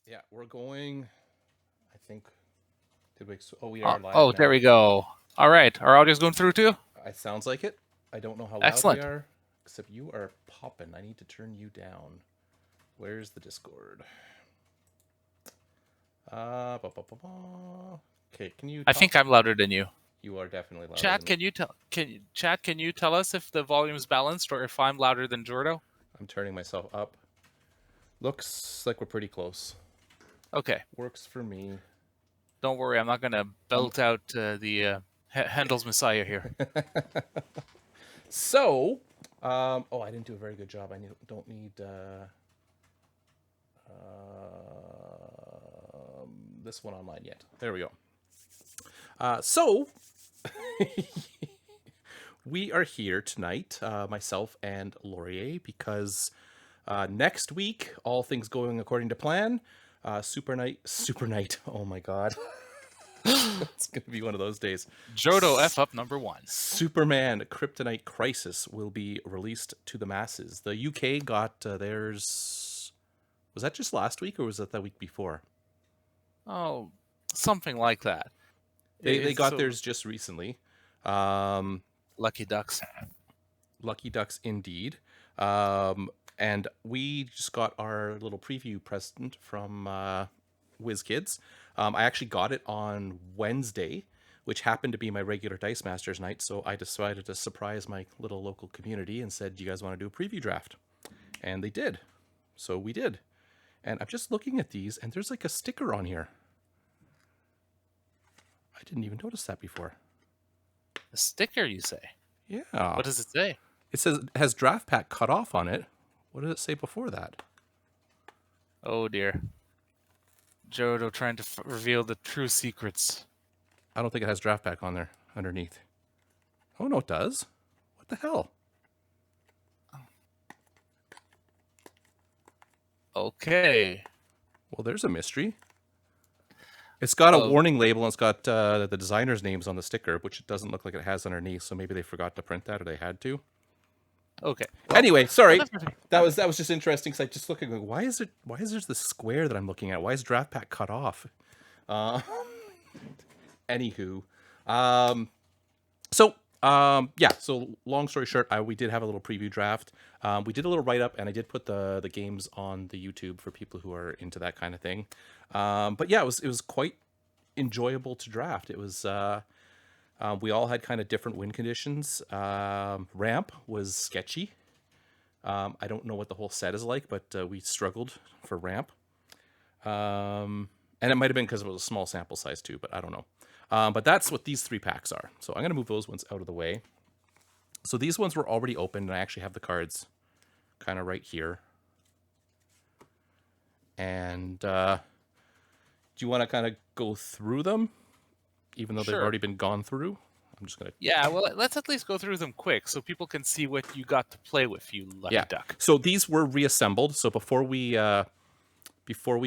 Yeah, we're going. I think. Did we? Oh, we Oh, are live oh, there now. we go. All right. Our audio's going through too? It sounds like it. I don't know how loud we Excellent. are, except you are popping. I need to turn you down. Where's the Discord? Ba, ba, ba, ba. Okay, can you I talk? think I'm louder than you. You are definitely louder Chat, than me. can you tell us if the volume's balanced or if I'm louder than Jordo? I'm turning myself up. Looks like we're pretty close. Okay. Works for me. Don't worry, I'm not going to belt out the Handel's Messiah here. So, oh, I didn't do a very good job. Don't need this one online yet. There we go. So, we are here tonight, myself and Laurier, because next week, all things going according to plan, Super Night. Oh my God. It's going to be one of those days. Jordo F up #1. Superman Kryptonite Crisis will be released to the masses. The UK got theirs. Was that just last week or was that the week before? Oh, something like that. They got theirs just recently. Lucky Ducks. Lucky Ducks indeed. And we just got our little preview present from Wizklids. I actually got it on Wednesday, which happened to be my regular Dice Masters night, so I decided to surprise my little local community and said, do you guys want to do a preview draft? And they did. So we did. And I'm just looking at these, and there's like a sticker on here. I didn't even notice that before. A sticker, you say? Yeah. What does it say? It says it has draft pack cut off on it. What did it say before that? Oh dear. Jordo trying to reveal the true secrets. I don't think it has draft pack on there underneath. Oh, no, it does. What the hell? Okay. Well, there's a mystery. It's got a warning label and it's got the designer's names on the sticker, which it doesn't look like it has underneath. So maybe they forgot to print that or they had to. Okay. Well, anyway, sorry. That was just interesting because I just looking like, why is there this square that I'm looking at? Why is draft pack cut off? Anywho, so long story short, we did have a little preview draft. We did a little write up, and I did put the games on the YouTube for people who are into that kind of thing. But yeah, it was quite enjoyable to draft. It was we all had kind of different win conditions. Ramp was sketchy. I don't know what the whole set is like, but we struggled for ramp. And it might have been because it was a small sample size too, but I don't know. But that's what these 3 packs are. So I'm going to move those ones out of the way. So these ones were already opened, and I actually have the cards kind of right here. And do you want to kind of go through them, even though they've already been gone through? I'm just going to... Yeah, well, let's at least go through them quick so people can see what you got to play with, you lucky duck. So these were reassembled. So before we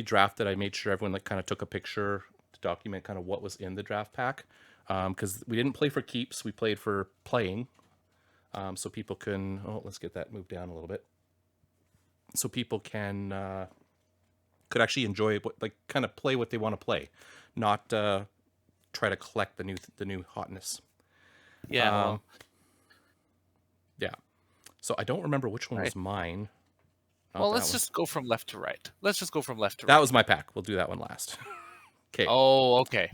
drafted, I made sure everyone kind of took a picture to document kind of what was in the draft pack, because we didn't play for keeps, we played for playing, so people can. Oh, let's get that moved down a little bit, so people can could actually enjoy it, like kind of play what they want to play, not try to collect the new hotness. Yeah. Yeah. So I don't remember which one was mine. Well, let's just go from left to right. That was my pack. We'll do that one last. Okay. Oh, okay.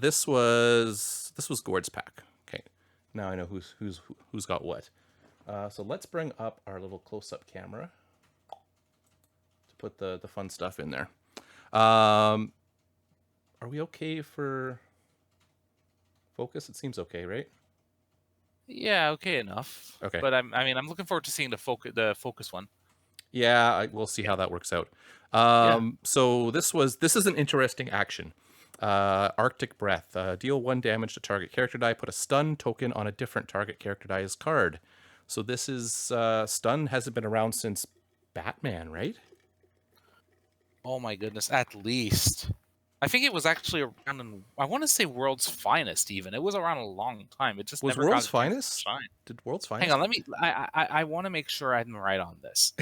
This was Gord's pack. Okay. Now I know who's got what. So let's bring up our little close-up camera to put the fun stuff in there. Are we okay for focus? It seems okay, right? Yeah, okay enough. Okay. But I'm looking forward to seeing the focus one. Yeah, we'll see how that works out. So this is an interesting action. Arctic Breath. Deal 1 damage to target character die. Put a stun token on a different target character die's card. So this is stun hasn't been around since Batman, right? Oh my goodness, at least. I think it was actually around in, I want to say World's Finest even. It was around a long time. It just was never World's got Finest? Did World's Finest? Hang on, I want to make sure I'm right on this.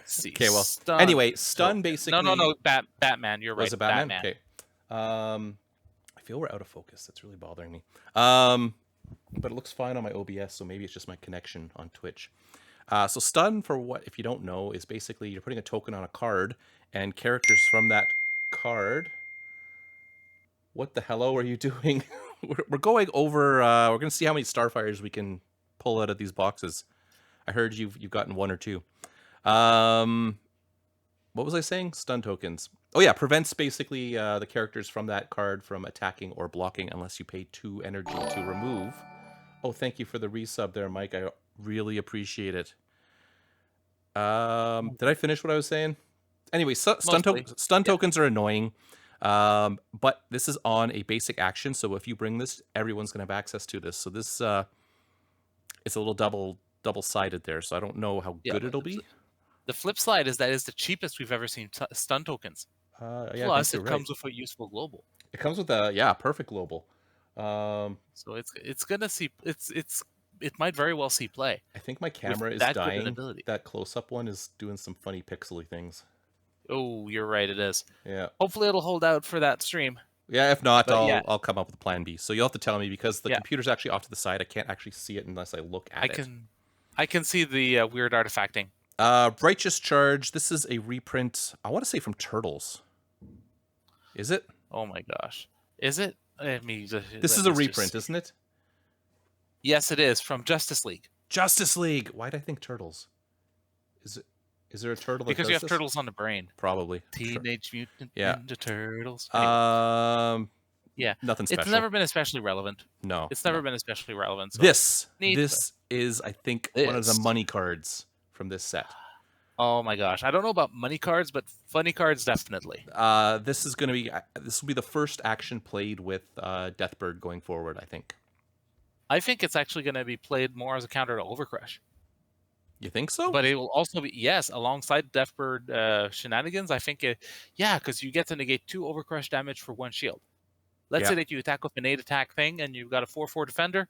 Let's see. Okay, well, Stun. anyway, stun basically. No. Batman. You're Was right. it Batman? Batman. Okay. I feel we're out of focus. That's really bothering me. But it looks fine on my OBS, so maybe it's just my connection on Twitch. So stun, for what, if you don't know, is basically you're putting a token on a card, and characters from that card. What the hello are you doing? We're going over. We're gonna see how many Starfires we can pull out of these boxes. I heard you've gotten one or two. What was I saying? Stun tokens. Oh yeah, prevents basically the characters from that card from attacking or blocking unless you pay 2 energy to remove. Oh, thank you for the resub there, Mike. I really appreciate it. Did I finish what I was saying? Anyway, stun tokens are annoying. But this is on a basic action, so if you bring this, everyone's gonna have access to this. So this it's a little double-sided there, so I don't know how good it'll be. The flip side is that it's the cheapest we've ever seen stun tokens. Yeah, Plus, it comes with a useful global. It comes with a perfect global. So it's gonna see it might very well see play. I think my camera is dying. That close-up one is doing some funny pixely things. Oh, you're right. It is. Yeah. Hopefully, it'll hold out for that stream. Yeah. If not, I'll come up with a plan B. So you'll have to tell me because the computer's actually off to the side. I can't actually see it unless I look at it. I can see the weird artifacting. Righteous Charge. This is a reprint. I want to say from Turtles. Is it? Oh my gosh. Is it? This is a reprint, isn't it? Yes, it is from Justice League. Justice League. Why did I think Turtles? Is there a turtle? Because you have turtles on the brain. Probably. Teenage Mutant Ninja Turtles. Yeah. Nothing special. It's never been especially relevant. No. It's never been especially relevant. So this is, I think, one of the money cards from this set. Oh my gosh. I don't know about money cards, but funny cards definitely. This will be the first action played with Deathbird going forward, I think. I think it's actually going to be played more as a counter to Overcrush. You think so? But it will also be, yes, alongside Deathbird shenanigans. I think, because you get to negate 2 Overcrush damage for 1 shield. Let's say that you attack with an 8 attack thing and you've got a 4/4 defender,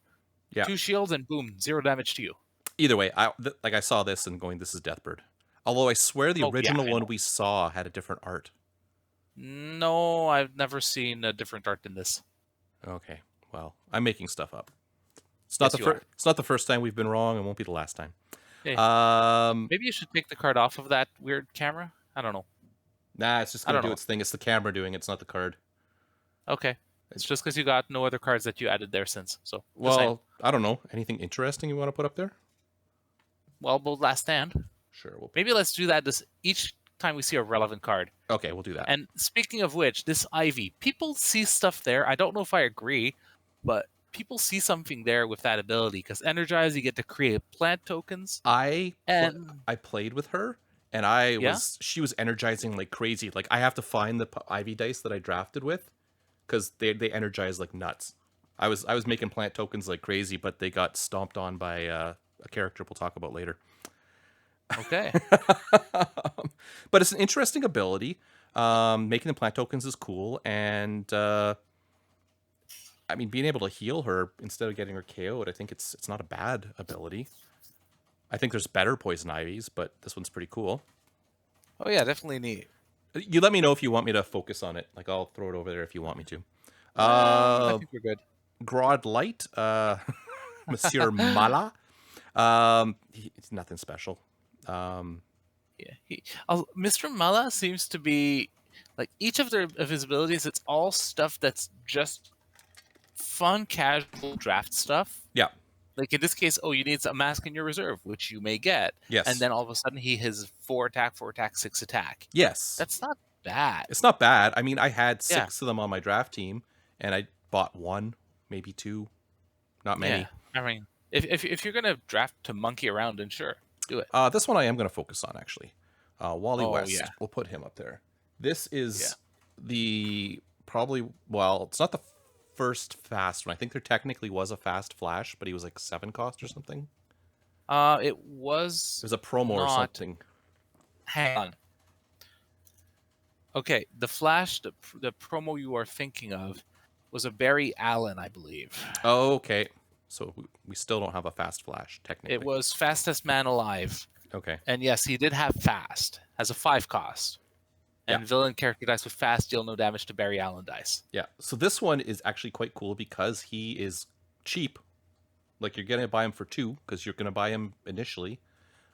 2 shields, and boom, 0 damage to you. Either way, I saw this and going, this is Deathbird. Although I swear the original one we saw had a different art. No, I've never seen a different art than this. Okay, well, I'm making stuff up. It's not the first time we've been wrong. It won't be the last time. Hey, maybe you should take the card off of that weird camera. I don't know. Nah, it's just gonna do its thing. It's the camera doing it. It's not the card. Okay, it's just because you got no other cards that you added there since. So well, I don't know. Anything interesting you want to put up there? Well, Last Stand. Sure. Maybe let's do that each time we see a relevant card. Okay, we'll do that. And speaking of which, this Ivy, people see stuff there. I don't know if I agree, but people see something there with that ability because Energize, you get to create plant tokens. I played with her, and she was energizing like crazy. Like I have to find the Ivy dice that I drafted with, because they energize like nuts. I was making plant tokens like crazy, but they got stomped on by a character we'll talk about later. Okay. But it's an interesting ability. Making the plant tokens is cool, and I mean, being able to heal her instead of getting her KO'd, I think it's not a bad ability. I think there's better poison ivies, but this one's pretty cool. Oh yeah, definitely neat. You let me know if you want me to focus on it. Like I'll throw it over there if you want me to. I think we're good. Grod Light, Monsieur Mala. He's nothing special. Mr. Mala seems to be like each of his abilities. It's all stuff that's just fun, casual draft stuff. Yeah. Like in this case, you need a mask in your reserve, which you may get. Yes. And then all of a sudden he has 4 attack, 6 attack. Yes. That's not bad. It's not bad. I mean, I had 6 of them on my draft team, and I bought 1, maybe 2, not many. Yeah. I mean, if you're gonna draft to monkey around, then sure, do it. This one I am gonna focus on actually. Wally West. Yeah. We'll put him up there. This is it's not the first fast one. I think there technically was a fast flash, but he was like 7 cost or something. It was a promo or something. Hang on. Okay, the flash, the promo you are thinking of was a Barry Allen, I believe. Oh, okay. So we still don't have a fast flash technically. It was Fastest Man Alive. Okay. And yes, he did have fast as a 5 cost. Yeah. And villain character dice with fast deal no damage to Barry Allen dice. Yeah. So this one is actually quite cool because he is cheap. Like you're gonna buy him for 2 because you're gonna buy him initially,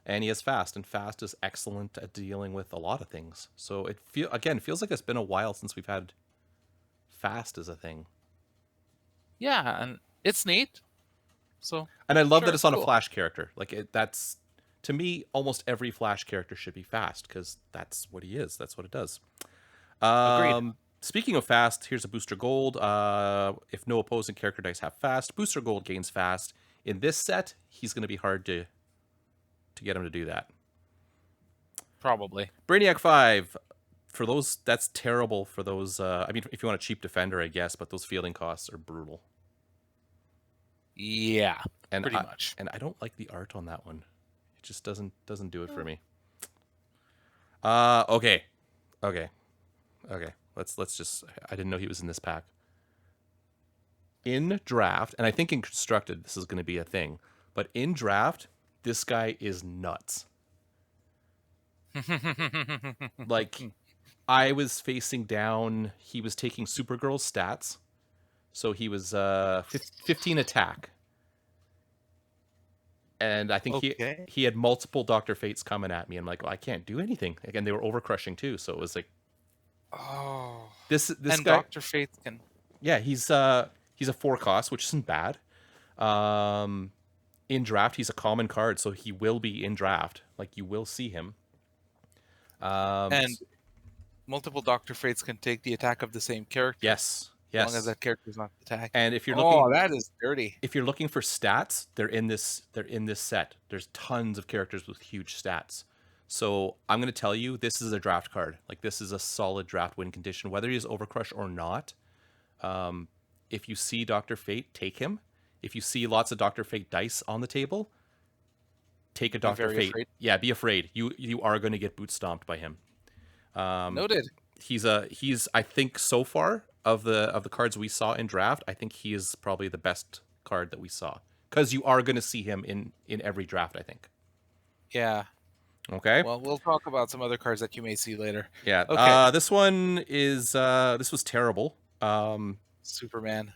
and he has fast, and fast is excellent at dealing with a lot of things. So it feels like it's been a while since we've had fast as a thing. Yeah, and it's neat. So, and I love that sure, it's on a cool. Flash character. That's to me, almost every Flash character should be fast because that's what he is. That's what it does. Agreed. Speaking of fast, here's a booster gold. If no opposing character dice have fast, booster gold gains fast. In this set, he's going to be hard to get him to do that. Probably. Brainiac 5. For those, that's terrible for those. I mean, if you want a cheap defender, I guess, but those fielding costs are brutal. Yeah, And pretty much. And I don't like the art on that one. It just doesn't do it for me. Okay. Let's just. I didn't know he was in this pack. In draft, and I think in constructed this is going to be a thing, but in draft, this guy is nuts. Like, I was facing down. He was taking Supergirl's stats, so he was 15 attack. And I think he had multiple Dr. Fates coming at me. I'm like, well, I can't do anything. Again, they were overcrushing too, so it was like, oh, this and guy. Dr. Fate can. Yeah, he's a 4 cost, which isn't bad. In draft, he's a common card, so he will be in draft. Like, you will see him. And multiple Dr. Fates can take the attack of the same character. Yes. As long as that character is not attacked. And if you're looking, that is dirty. If you're looking for stats, they're in this set. There's tons of characters with huge stats. So I'm going to tell you, this is a draft card. Like, this is a solid draft win condition, whether he is Overcrush or not. If you see Dr. Fate, take him. If you see lots of Dr. Fate dice on the table, take a Dr. Fate. Afraid. Yeah, be afraid. You are going to get boot stomped by him. Noted. He's I think so far of the cards we saw in draft, I think he is probably the best card that we saw, because you are going to see him in every draft, I think. Yeah. Okay. Well, we'll talk about some other cards that you may see later. Yeah. Okay. This one is this was terrible. Superman.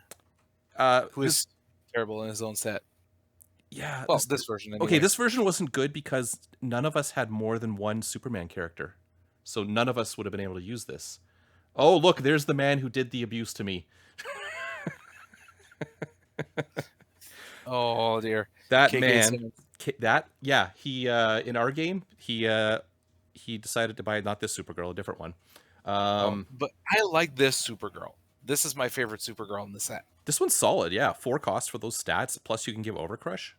Who is terrible in his own set. Yeah. Well, this version. Anyway. Okay, this version wasn't good because none of us had more than one Superman character, so none of us would have been able to use this. Oh, look, there's the man who did the abuse to me. Oh dear. That man. He in our game, he decided to buy not this Supergirl, a different one. But I like this Supergirl. This is my favorite Supergirl in the set. This one's solid, yeah. 4 cost for those stats, plus you can give Overcrush.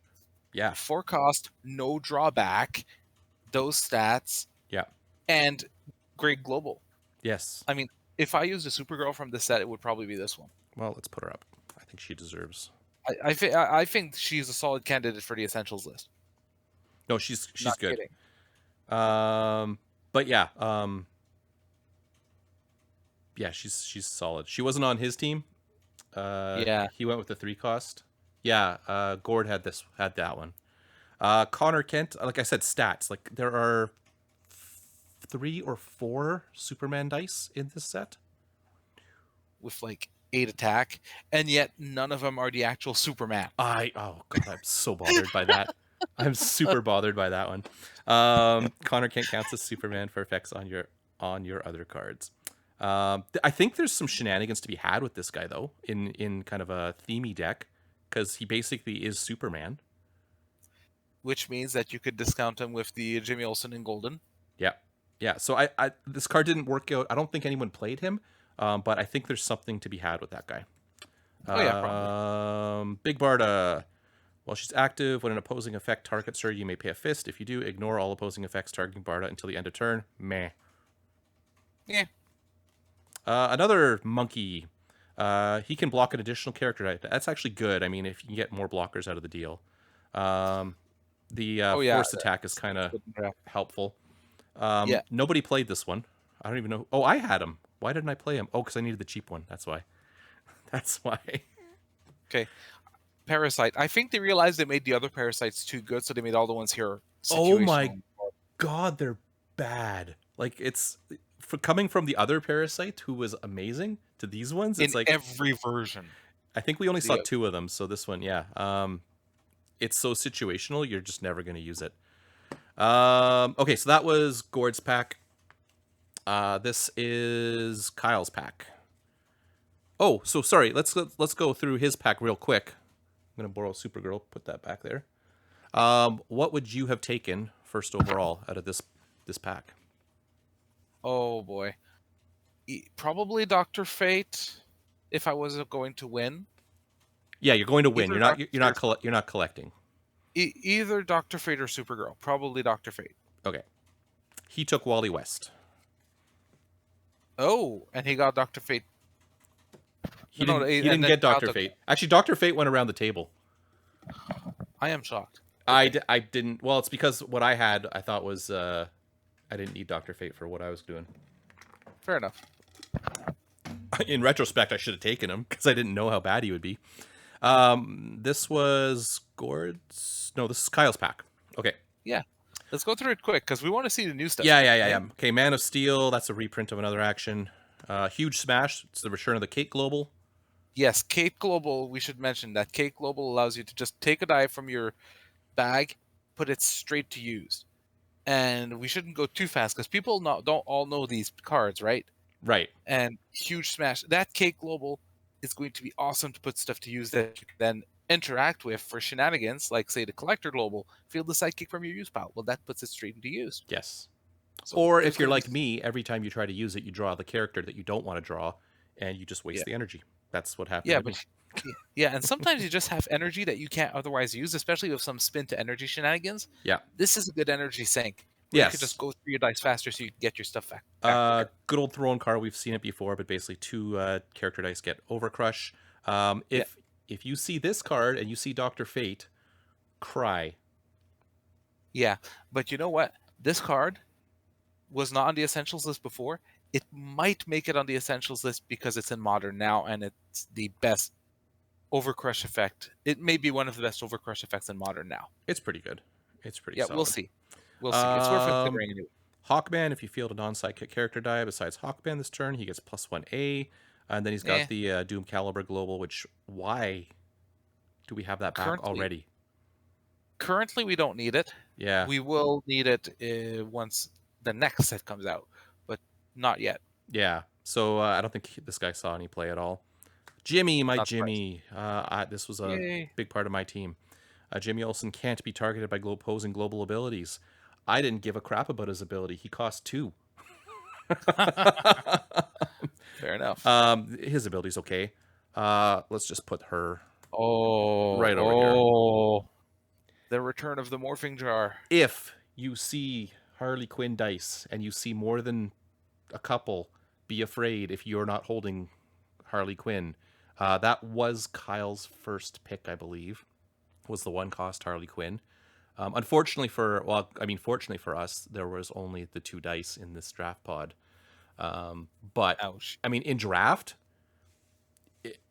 Yeah. 4 cost, no drawback, those stats. Yeah. And great global. Yes. I mean, if I used a Supergirl from this set, it would probably be this one. Well, let's put her up. I think she deserves. I think she's a solid candidate for the essentials list. No, she's Not good. kidding. But yeah, yeah, she's solid. She wasn't on his team. Yeah, he went with the 3 cost. Yeah, Gord had that one. Connor Kent, like I said, stats. Like, there are 3 or 4 Superman dice in this set with like 8 attack, and yet none of them are the actual Superman. Oh god, I'm so bothered by that. I'm super bothered by that one. Connor Kent counts as Superman for effects on your other cards. I think there's some shenanigans to be had with this guy though, in kind of a themey deck, because he basically is Superman. Which means that you could discount him with the Jimmy Olsen and Golden. Yeah. So I this card didn't work out. I don't think anyone played him, but I think there's something to be had with that guy. Oh yeah, probably. Big Barda. While she's active, when an opposing effect targets her, you may pay a fist. If you do, ignore all opposing effects targeting Barda until the end of turn. Meh. Yeah. Another monkey. He can block an additional character. That's actually good. I mean, if you can get more blockers out of the deal. Forced attack is kind of helpful. Yeah. Nobody played this one. I don't even know. Oh, I had him. Why didn't I play him? Oh, because I needed the cheap one. That's why. That's why. Okay. Parasite. I think they realized they made the other Parasites too good, so they made all the ones here. Oh my God, they're bad. Like, it's for coming from the other Parasite who was amazing to these ones. In It's like every version. I think we only saw The two of them, so this one, yeah. It's so situational, you're just never going to use it. Okay, so that was Gord's pack. This is Kyle's pack. Oh, so sorry. Let's go through his pack real quick. I'm gonna borrow Supergirl. Put that back there. What would you have taken first overall out of this pack? Oh boy. Probably Dr. Fate if I was going to win. Yeah, you're going to win. Either You're not. Dr. You're not collecting. Either Dr. Fate or Supergirl. Probably Dr. Fate. Okay. He took Wally West. Oh, and he got Dr. Fate. He No, didn't. He and didn't then get Kyle Doctor took Fate. it. Actually, Doctor Fate went around the table. I am shocked. I, Okay. I didn't. Well, it's because what I had, I thought was I didn't need Doctor Fate for what I was doing. Fair enough. In retrospect, I should have taken him because I didn't know how bad he would be. This was Gord's. No, this is Kyle's pack. Okay. Yeah. Let's go through it quick because we want to see the new stuff. Yeah. Okay, Man of Steel. That's a reprint of another action. Huge Smash. It's the return of the Kate Global. Yes, Kate Global. We should mention that Kate Global allows you to just take a die from your bag, put it straight to use. And we shouldn't go too fast because people don't all know these cards, right? Right. And Huge Smash. That Kate Global is going to be awesome to put stuff to use that you can then interact with for shenanigans, like say the Collector Global. Field the sidekick from your use pile. Well, that puts it straight into use. Yes. So Or there's if you're gonna like me, every time you try to use it, you draw the character that you don't want to draw, and you just waste Yeah. the energy. That's what happened Yeah, to me. but yeah, and sometimes you just have energy that you can't otherwise use, especially with some spin to energy shenanigans. Yeah. This is a good energy sink. Where you could Yes. just go through your dice faster so you can get your stuff back. Good old throne card. We've seen it before, but basically two character dice get Overcrush. If you see this card and you see Doctor Fate, cry. Yeah, but you know what? This card was not on the essentials list before. It might make it on the essentials list because it's in modern now and it's the best Overcrush effect. It may be one of the best Overcrush effects in modern now. It's pretty good. It's pretty Yeah, solid. we'll see. We'll see. It's worth considering anyway. Hawkman, if you field a non-sidekick character die besides Hawkman this turn, he gets +1A. And then he's got the Doom Caliber Global, which, why do we have that back already? Currently, we don't need it. Yeah. We will need it once the next set comes out, but not yet. Yeah. So I don't think this guy saw any play at all. Jimmy, my Not Jimmy. This was a big part of my team. Jimmy Olsen can't be targeted by opposing global abilities. I didn't give a crap about his ability. He cost 2. Fair enough. His ability's okay. Let's just put her right over here. The return of the morphing jar. If you see Harley Quinn dice and you see more than a couple, be afraid if you're not holding Harley Quinn. That was Kyle's first pick, I believe, was the 1-cost Harley Quinn. Fortunately for us, there was only the 2 dice in this draft pod. But ouch. I mean, in draft,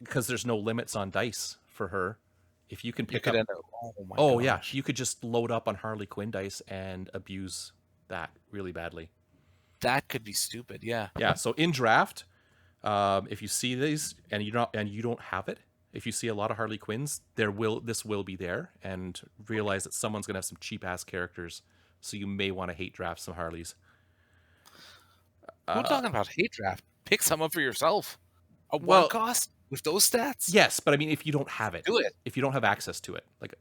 because there's no limits on dice for her, if you can pick up, yeah, you could just load up on Harley Quinn dice and abuse that really badly. That could be stupid. Yeah. Yeah. So in draft, if you see these and you don't have it, if you see a lot of Harley Quinns, this will be there, and realize that someone's gonna have some cheap ass characters, so you may want to hate draft some Harleys. We're talking about hate draft. Pick someone for yourself. A 1-cost with those stats. Yes, but I mean, if you don't have it, do it. If you don't have access to it, like.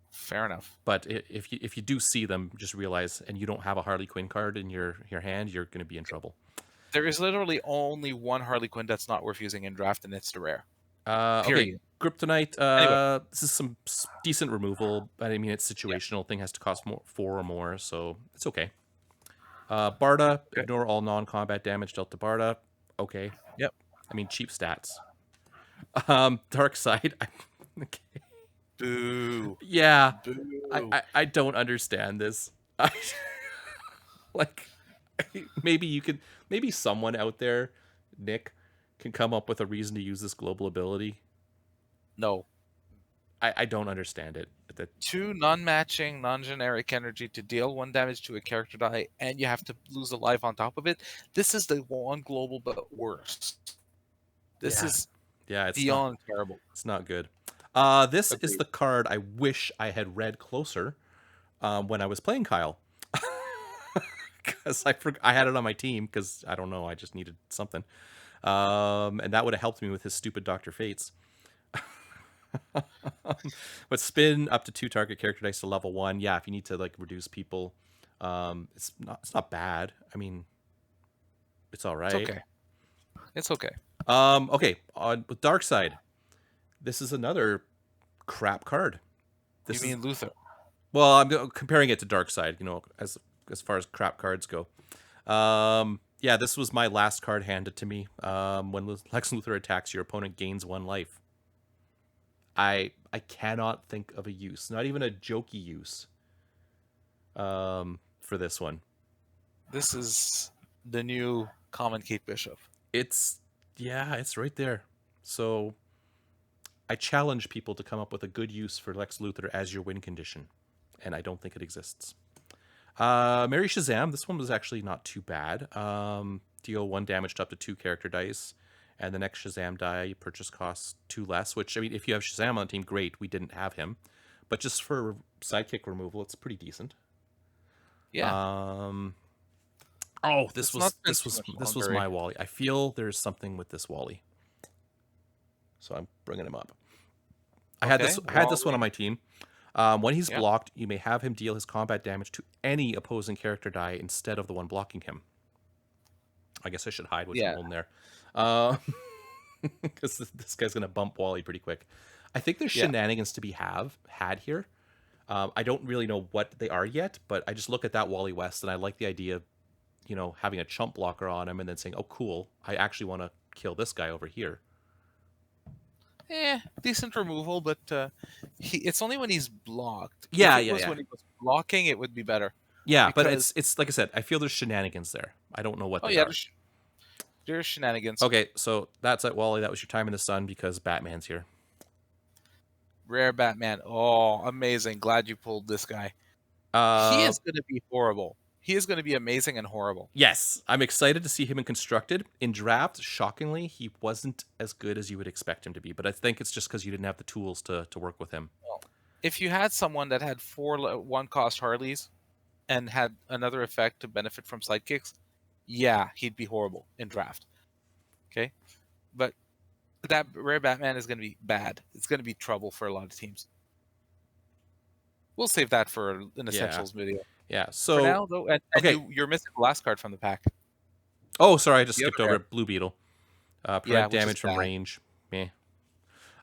Fair enough. But if you do see them, just realize, and you don't have a Harley Quinn card in your hand, you're going to be in trouble. There is literally only one Harley Quinn that's not worth using in draft, and it's the rare. Okay, Kryptonite. Anyway. This is some decent removal, but I mean, it's situational. Thing has to cost 4 or more, so it's okay. Barda, ignore all non-combat damage dealt to Barda. Okay. Yep. I mean, cheap stats. Dark Side. Okay. Boo. Yeah. Boo. I don't understand this. Like, maybe someone out there, Nick, can come up with a reason to use this global ability. No. I don't understand it at 2 non-matching, non-generic energy to deal 1 damage to a character die, and you have to lose a life on top of it. This is the one global, but worse. This is it's not beyond terrible. it's not good. This is Agreed. the card I wish I had read closer when I was playing Kyle. Because I had it on my team because I don't know, I just needed something. And that would have helped me with his stupid Dr. Fates. But spin up to 2 target character dice to level 1. Yeah, if you need to like reduce people, it's not bad. I mean, it's all right. It's okay. It's okay. Okay, with Dark Side, this is another crap card. You mean Luther? Well, I'm comparing it to Dark Side, as far as crap cards go. Yeah, this was my last card handed to me. When Lex Luthor attacks, your opponent gains 1 life. I cannot think of a use, not even a jokey use, for this one. This is the new common Kate Bishop. It's right there. So I challenge people to come up with a good use for Lex Luthor as your win condition, and I don't think it exists. Mary Shazam, this one was actually not too bad. Deal 1 damage to up to 2 character dice, and the next Shazam die purchase costs 2 less, which, I mean, if you have Shazam on the team, great. We didn't have him. But just for sidekick removal, it's pretty decent. Yeah. Oh, this was my Wally. I feel there's something with this Wally, so I'm bringing him up. I had this one on my team. When he's blocked, you may have him deal his combat damage to any opposing character die instead of the one blocking him. I guess I should hide what's holding there, because this guy's gonna bump Wally pretty quick. I think there's shenanigans to be had here. I don't really know what they are yet, but I just look at that Wally West and I like the idea of, having a chump blocker on him and then saying, "Oh, cool! I actually want to kill this guy over here." Decent removal, but it's only when he's blocked. When he was blocking, it would be better. Yeah, but it's like I said, I feel there's shenanigans there. I don't know what they are. There's shenanigans. Okay, so that's it, Wally. That was your time in the sun because Batman's here. Rare Batman. Oh, amazing. Glad you pulled this guy. He is going to be horrible. He is going to be amazing and horrible. Yes, I'm excited to see him in Constructed. In Draft, shockingly, he wasn't as good as you would expect him to be, but I think it's just because you didn't have the tools to work with him. Well, if you had someone that had 4 1-cost Harleys and had another effect to benefit from sidekicks, yeah, he'd be horrible in Draft. Okay? But that Rare Batman is going to be bad. It's going to be trouble for a lot of teams. We'll save that for an Essentials video. Yeah, so... For now, though, and you're missing the last card from the pack. Oh, sorry, I just skipped over Blue Beetle. Prevent damage from range. Meh.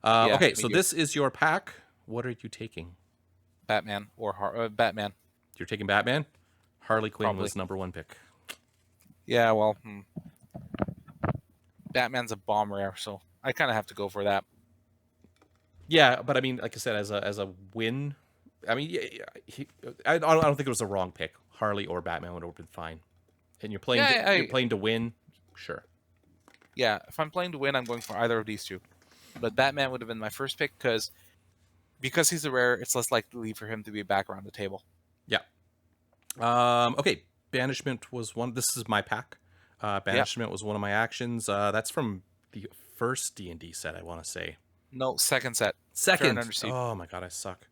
Okay, so this is your pack. What are you taking? Batman or Batman. You're taking Batman? Harley Quinn was number 1 pick. Yeah, well... Batman's a bomb rare, so I kind of have to go for that. Yeah, but I mean, like I said, as a win, I mean, I don't think it was the wrong pick. Harley or Batman would have been fine. And you're playing, you're playing to win, sure. Yeah, if I'm playing to win, I'm going for either of these 2. But Batman would have been my first pick because he's a rare. It's less likely for him to be back around the table. Yeah. Okay, Banishment was one. This is my pack. Banishment was one of my actions. That's from the first D&D set, I want to say. No, second set. Second. Oh my god, I suck.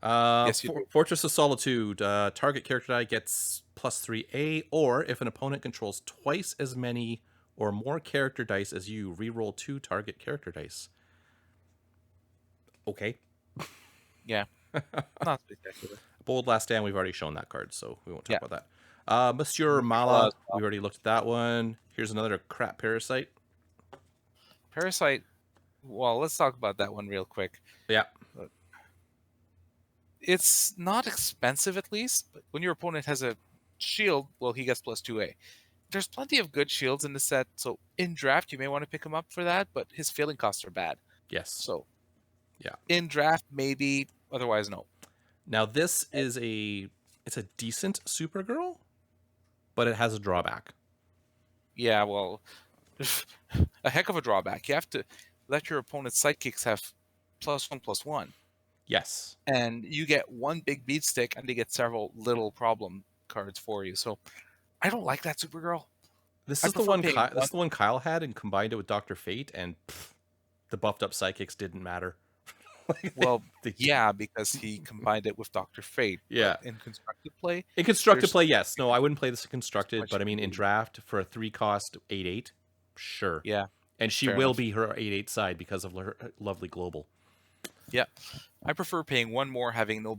Yes, Fortress of Solitude. Target character die gets +3A, or if an opponent controls twice as many or more character dice as you, reroll 2 target character dice. Okay. Yeah. Not spectacular. Bold Last Stand, we've already shown that card, so we won't talk about that. Monsieur Mala, we already looked at that one. Here's another crap Parasite. Parasite, well, let's talk about that one real quick. Yeah. It's not expensive, at least, but when your opponent has a shield, well, he gets +2A. There's plenty of good shields in the set, so in Draft, you may want to pick him up for that, but his failing costs are bad. Yes. So, yeah. In Draft, maybe, otherwise, no. Now, this is it's a decent Supergirl, but it has a drawback. Yeah, well, a heck of a drawback. You have to let your opponent's sidekicks have +1/+1. Yes. and you get one big beat stick, and they get several little problem cards for you. So I don't like that Supergirl. This I is the prefer one. paying This one. is the one Kyle had and combined it with Doctor Fate, and the buffed up psychics didn't matter. Like, Well, they didn't. yeah, because he combined it with Doctor Fate, but Yeah. in constructed play, In constructed there's play, yes. No, I wouldn't play this in so constructed, much but I you mean can in do. draft for a 3 cost 8/8, sure. Yeah, And she fair will enough. be her 8/8 side because of her lovely global. Yeah, I prefer paying one more, having no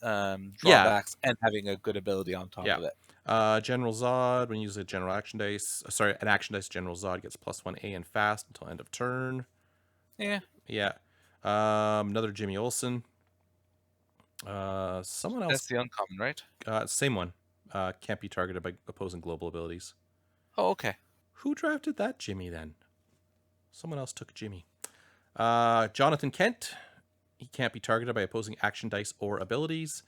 Yeah, drawbacks, and having a good ability on top yeah. of it. General Zod, when you use a general action dice, sorry, an action dice, General Zod gets +1 A and fast until end of turn. Yeah, Yeah. Another Jimmy Olsen. Someone else, that's the uncommon, right? same one. Can't be targeted by opposing global abilities. Oh, okay. Who drafted that Jimmy then? Someone else took Jimmy. Jonathan Kent. He can't be targeted by opposing action dice or abilities.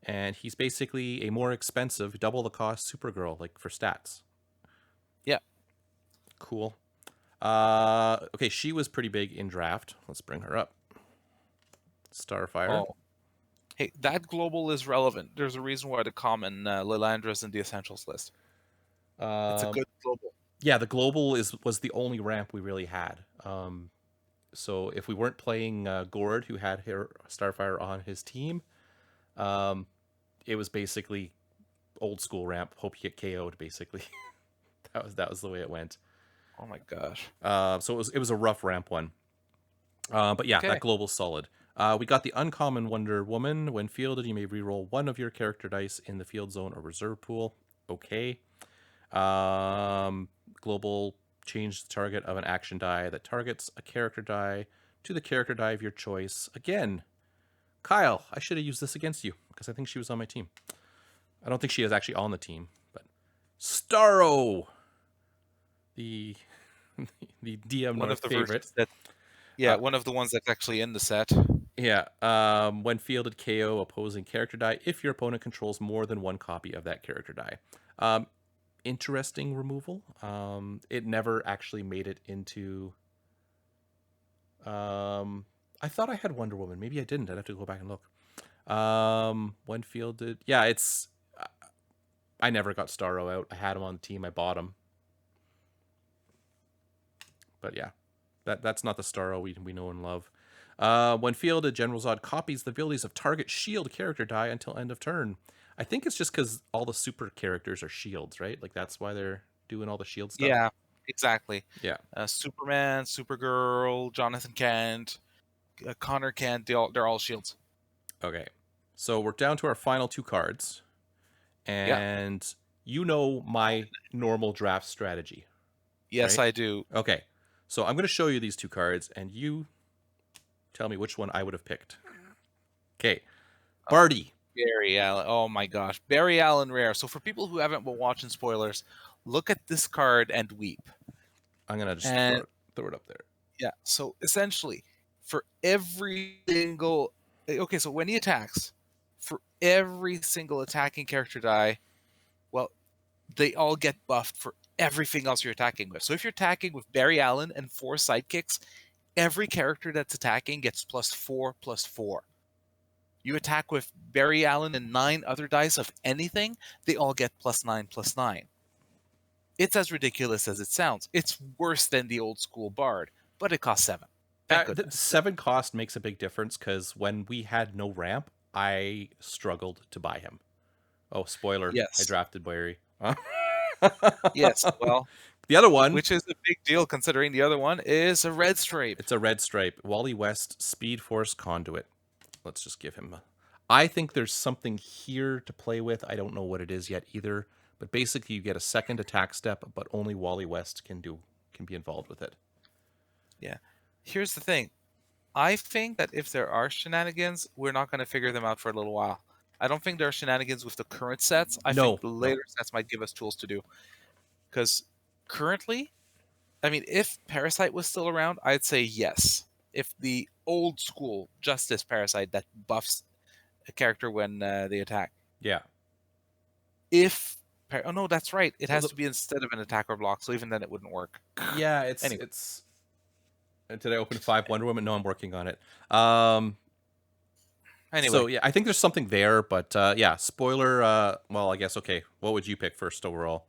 And he's basically a more expensive, double the cost Supergirl, like for stats. Yeah. Cool. Okay, she was pretty big in draft. Let's bring her up. Starfire. Oh, hey, that global is relevant. There's a reason why the common Lilandra's in the essentials list. It's a Um, good global. yeah, the global was the only ramp we really had. So if we weren't playing Gord, who had her Starfire on his team, um, it was basically old school ramp. Hope you get KO'd. Basically, that was the way it went. Oh my gosh. So it was a rough ramp one. But yeah, Okay. that global's solid. We got the uncommon Wonder Woman. When fielded, you may reroll one of your character dice in the field zone or reserve pool. Okay. Global, change the target of an action die that targets a character die to the character die of your choice. Again, Kyle, I should have used this against you because I think she was on my team. I don't think she is actually on the team, but Starro, the the DM One of North the favorite. versions that, yeah, Uh, one of the ones that's actually in the set. Yeah. When fielded, KO opposing character die if your opponent controls more than one copy of that character die. Interesting removal. It never actually made it into. I thought I had Wonder Woman. Maybe I didn't. I'd have to go back and look. When fielded, yeah, it's. I never got Starro out. I had him on the team. I bought him. But yeah, that's not the Starro we know and love. When fielded, General Zod copies the abilities of target shield character die until end of turn. I think it's just because all the super characters are shields, right? Like that's why they're doing all the shield stuff. Yeah, exactly. Yeah. Superman, Supergirl, Jonathan Kent, Connor Kent, they're all shields. Okay. So we're down to our final 2 cards. Yeah. And you know my normal draft strategy. Yes, right? I do. Okay. So I'm going to show you these 2 cards, and you tell me which one I would have picked. Okay. Barty. Barry Allen. Oh my gosh. Barry Allen rare. So for people who haven't been watching spoilers, look at this card and weep. I'm going to just And throw it up there. yeah, so essentially for every single okay, so when he attacks, for every single attacking character die, well, they all get buffed for everything else you're attacking with. So if you're attacking with Barry Allen and 4 sidekicks, every character that's attacking gets +4/+4. You attack with Barry Allen and 9 other dice of anything, they all get +9/+9. It's as ridiculous as it sounds. It's worse than the old school Bard, but it costs 7. Thank The goodness. 7 cost makes a big difference because when we had no ramp, I struggled to buy him. Oh, spoiler. I Yes. drafted Barry. Yes, well, the other one, which is a big deal considering the other one is a red stripe. it's a red stripe. Wally West, Speed Force Conduit. Let's just give him. I think there's something here to play with. I don't know what it is yet either. But basically, you get a second attack step, but only Wally West can be involved with it. Yeah. Here's the thing. I think that if there are shenanigans, we're not going to figure them out for a little while. I don't think there are shenanigans with the current sets. I No, think the later sets might give us tools to do. Because currently, I mean, if Parasite was still around, I'd say yes. If the old school Justice Parasite that buffs a character when they attack. Yeah. Oh no, that's right. It has to be instead of an attack or block, so even then it wouldn't work. Yeah, it's Anyway. it's. Did I open 5 Wonder Woman? No, I'm working on it. Anyway, So yeah, I think there's something there, but yeah, spoiler. Well, I guess okay. What would you pick first overall?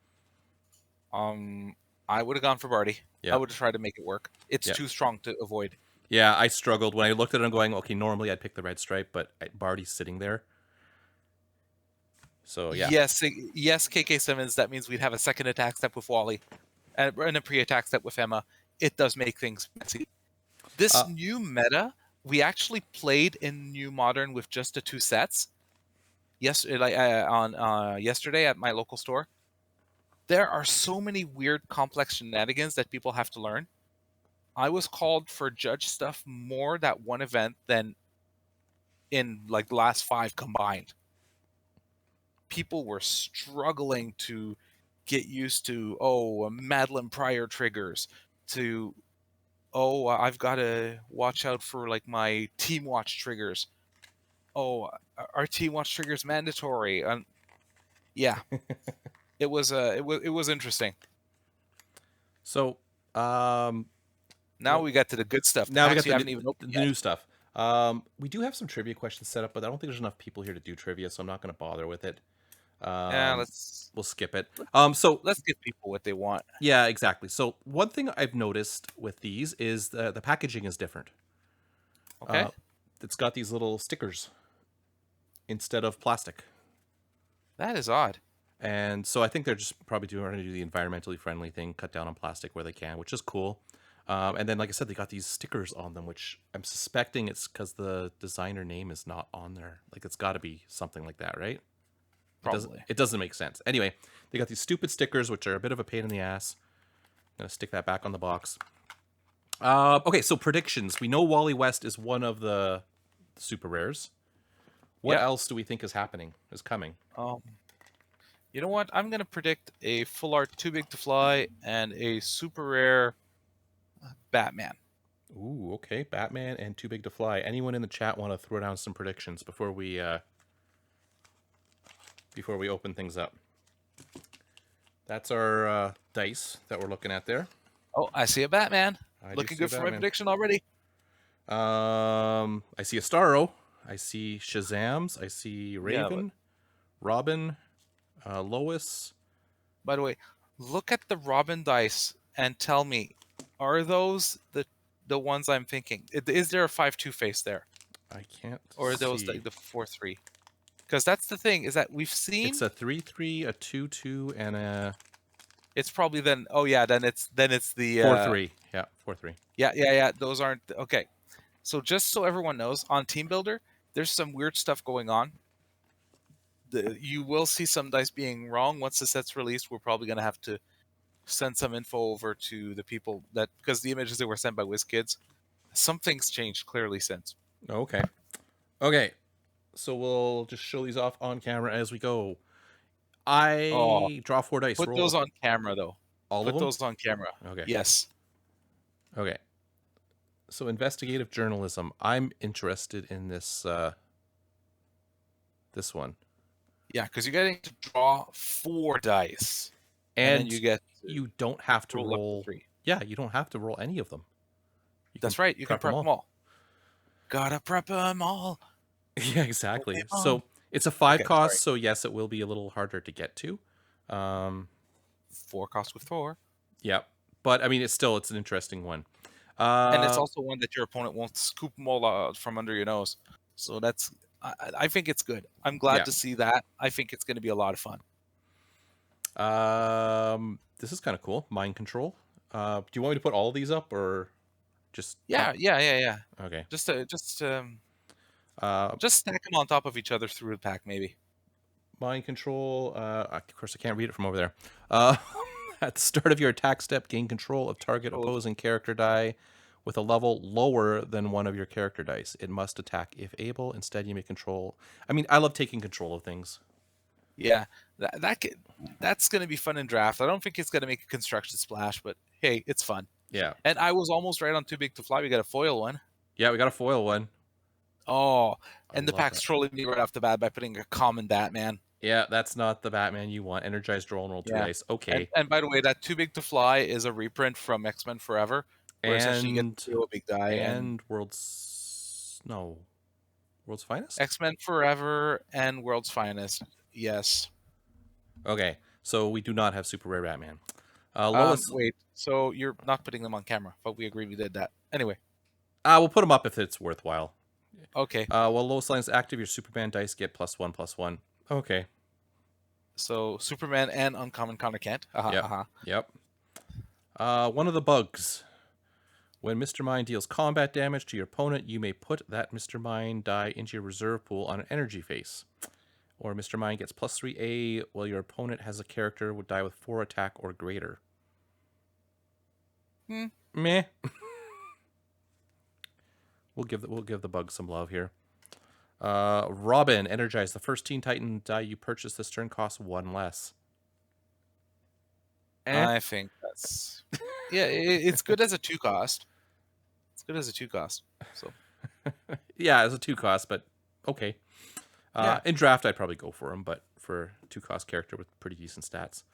um, I would have gone for Barty. I Yeah, would have tried to make it work. It's yeah, too strong to avoid. yeah. I struggled when I looked at it. I'm going, okay, normally I'd pick the red stripe, but Barty's sitting there. So yeah, Yes, yes, KK Simmons. That means we'd have a second attack step with Wally, and a pre-attack step with Emma. It does make things messy. This uh, new meta, we actually played in New Modern with just the 2 sets. Yes, like on yesterday at my local store. There are so many weird, complex shenanigans that people have to learn. I was called for judge stuff more that one event than in like the last 5 combined. People were struggling to get used to Madeline Pryor triggers, to I've got to watch out for like my team watch triggers. Our team watch triggers mandatory. Yeah, it was interesting. so Now we got to the good stuff, the now we packs got you haven't even the opened yet. new stuff. We do have some trivia questions set up, but I don't think there's enough people here to do trivia, so I'm not going to bother with it. Yeah, Um, let's we'll skip it. let's So let's give people what they want. yeah, exactly. So one thing I've noticed with these is the packaging is different. Okay, Uh, it's got these little stickers instead of plastic. that is odd. And so I think they're just probably trying to do the environmentally friendly thing, cut down on plastic where they can, which is cool. And then, like I said, they got these stickers on them, which I'm suspecting it's because the designer name is not on there. Like it's got to be something like that, right? It doesn't. Probably. It doesn't make sense. Anyway, they got these stupid stickers, which are a bit of a pain in the ass. I'm gonna stick that back on the box. Okay, so predictions. We know Wally West is one of the super rares. What Yep. else do we think is happening? Is coming? Um, you know what? I'm gonna predict a full art Too Big to Fly and a super rare Batman. Ooh, okay. Batman and Too Big to Fly. Anyone in the chat want to throw down some predictions before we open things up? That's our dice that we're looking at there. Oh, I see a Batman. I do Looking see a good for my Batman. prediction already. I see a Starro. I see Shazams. I see Yeah, but Raven, Robin, Lois. by the way, look at the Robin dice and tell me, are those the ones I'm thinking? Is there a 5-2 face there, I can't or are those see. the 4-3? Because that's the thing, is that we've It's seen. a 3-3, a 2-2, and a It's probably then. Oh yeah, then it's the 4-3. Yeah, 4-3. yeah. Those aren't okay. So just so everyone knows, on Team Builder, there's some weird stuff going on. You will see some dice being wrong. Once the set's released, we're probably going to have to send some info over to the people that, because the images that were sent by Wizklids, something's changed clearly since. Okay. Okay. So we'll just show these off on camera as we go. Oh, I draw 4 dice. put those Roll on camera though. all of Put them. those on camera. Okay. Yes. Okay. So investigative journalism. I'm interested in this one. Yeah, because you're getting to draw 4 dice, and then And you get to you don't have to roll up to roll. 3. Yeah, you don't have to roll any of them. You That's can right. You can prep them prep them all. all. Gotta prep them all. Yeah, exactly. All. So it's a 5 Okay, cost, sorry. so yes, it will be a little harder to get to. 4 cost with 4. Yeah, but I mean, it's an interesting one. And it's also one that your opponent won't scoop them all out from under your nose. So I think it's good. I'm glad Yeah. to see that. I think it's going to be a lot of fun. This is kind of cool. Mind control. Do you want me to put all of these up or just Yeah. Okay. Just Uh, stack them on top of each other through the pack, maybe. mind control. Of course, I can't read it from over there. At the start of your attack step, gain control of target Oh, opposing character die with a level lower than one of your character dice. It must attack if able. Instead, you may control. I mean, I love taking control of things. yeah. That's going to be fun in draft. I don't think it's going to make a construction splash, but hey, it's fun. Yeah. And I was almost right on Too Big to Fly. We got a foil one. Yeah, we got a foil one. Oh, I and the love pack's that. trolling me right off the bat by putting a common Batman. Yeah, that's not the Batman you want. Energized roll and roll 2 Yeah. dice. Okay. And by the way, that Too Big to Fly is a reprint from X-Men Forever, where essentially you get to throw a big die and World's no. World's Finest? X-Men Forever and World's Finest. Yes. Okay, so we do not have Super Rare Batman. Lowest... Wait. So you're not putting them on camera, but we agreed we did that. Anyway. we'll put them up if it's worthwhile. Okay. While lowest line is active, your Superman dice get +1/+1. Okay. So Superman and Uncommon Connor Kent. Yep. One of the bugs. When Mr. Mime deals combat damage to your opponent, you may put that Mr. Mime die into your reserve pool on an energy face. Or Mr. Mime gets +3A while your opponent has a character would die with 4 attack or greater. Meh. We'll give the bugs some love here. Robin, energize. The first Teen Titan die you purchase this turn costs 1 less. I think that's... yeah, it's good as a 2 cost. It's good as a 2 cost. So yeah, as a 2 cost, but okay. In draft, I'd probably go for him, but for 2 cost character with pretty decent stats.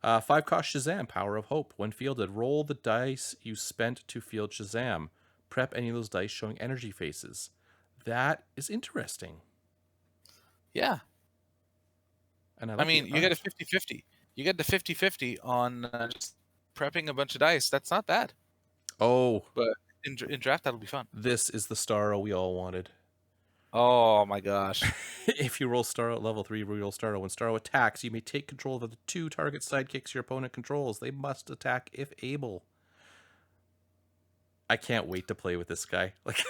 5 cost Shazam, Power of Hope. When fielded, roll the dice you spent to field Shazam. Prep any of those dice showing energy faces. That is interesting. Yeah. And I mean, you get a 50-50. You get the 50-50 on just prepping a bunch of dice. That's not bad. Oh. But in draft, that'll be fun. This is the Starro we all wanted. Oh my gosh. If you roll Starro at level 3, roll Starro. When Starro attacks, you may take control of the 2 target sidekicks your opponent controls. They must attack if able. I can't wait to play with this guy. Like,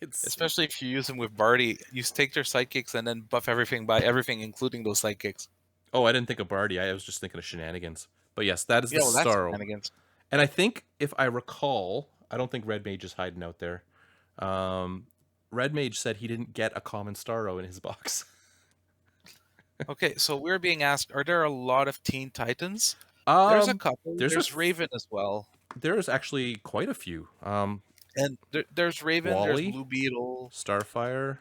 especially if you use him with Barty. You take their sidekicks and then buff everything by everything, including those sidekicks. Oh, I didn't think of Barty. I was just thinking of Shenanigans. But yes, that is the Starro. That's Shenanigans. And I think, if I recall, I don't think Red Mage is hiding out there. Red Mage said he didn't get a common Starro in his box. Okay, so we're being asked, are there a lot of Teen Titans? There's a couple. There's Raven as well. There's actually quite a few. And there's Raven, Wally, there's Blue Beetle. Starfire.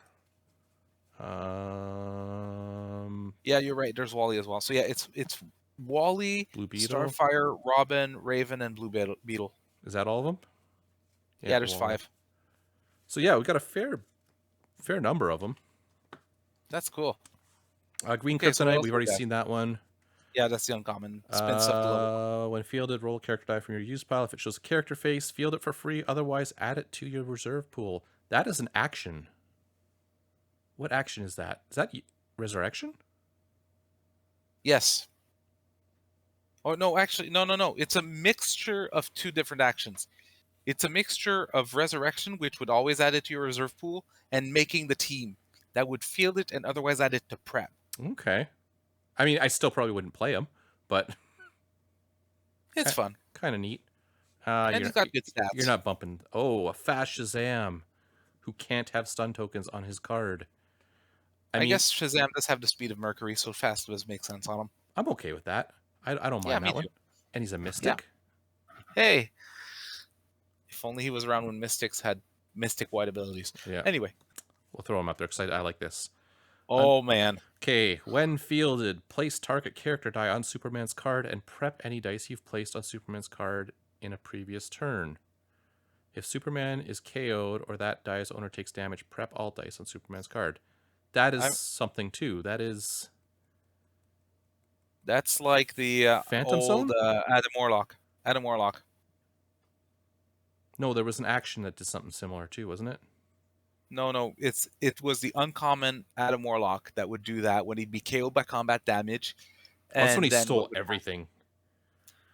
Yeah, you're right. There's Wally as well. So yeah, it's Wally, Blue Beetle, Starfire, Robin, Raven, and Blue Beetle. Is that all of them? Yeah, there's Wally. 5. So yeah, we got a fair number of them. That's cool. Green Kryptonite, we've already seen that one. Yeah, that's the uncommon. Spin stuff to level. When fielded, roll a character die from your use pile. If it shows a character face, field it for free. Otherwise, add it to your reserve pool. That is an action. What action is that? Is that Resurrection? Yes. Oh, no, actually, no. It's a mixture of 2 different actions. It's a mixture of Resurrection, which would always add it to your reserve pool, and making the team that would field it and otherwise add it to prep. Okay. I mean, I still probably wouldn't play him, but it's fun. Kind of neat. And he's got good stats. You're not bumping. Oh, a fast Shazam who can't have stun tokens on his card. I mean, guess Shazam does have the speed of Mercury, so fast does make sense on him. I'm okay with that. I don't mind that one. And he's a Mystic. Yeah. Hey. If only he was around when Mystics had Mystic-wide abilities. Yeah. Anyway. We'll throw him up there because I like this. Oh, man. Okay. When fielded, place target character die on Superman's card and prep any dice you've placed on Superman's card in a previous turn. If Superman is KO'd or that die's owner takes damage, prep all dice on Superman's card. That is something, too. That's like the Phantom Zone? Adam Warlock. Adam Warlock. No, there was an action that did something similar, too, wasn't it? No. It was the uncommon Adam Warlock that would do that when he'd be KO'd by combat damage. That's when he stole everything.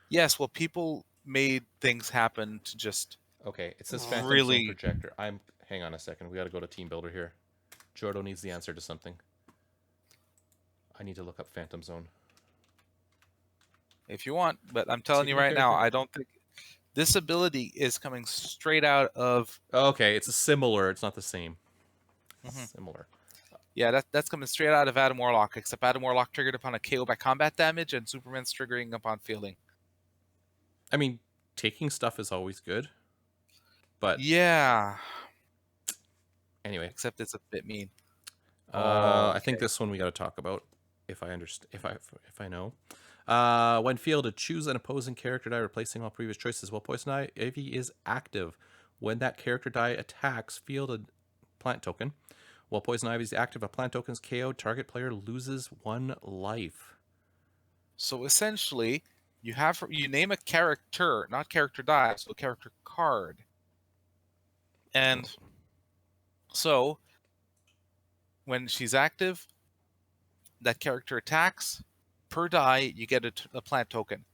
Yes, well, people made things happen to just... Okay, it says Phantom Zone Projector. Hang on a second. We got to go to Team Builder here. Jordo needs the answer to something. I need to look up Phantom Zone. If you want, but I'm telling you right now, I don't think... This ability is coming straight out of... Okay, it's similar. It's not the same. Similar. Yeah, that's coming straight out of Adam Warlock, except Adam Warlock triggered upon a KO by combat damage, and Superman's triggering upon fielding. I mean, taking stuff is always good, but... Yeah. Anyway. Except it's a bit mean. I think this one we got to talk about, if I understand, if I know. When fielded, choose an opposing character die, replacing all previous choices. While Poison Ivy is active, when that character die attacks, field a plant token. While Poison Ivy is active, a plant token is KO'd. Target player loses 1 life. So essentially, you name a character, not character die, so a character card. And so when she's active, that character attacks. Per die, you get a plant token.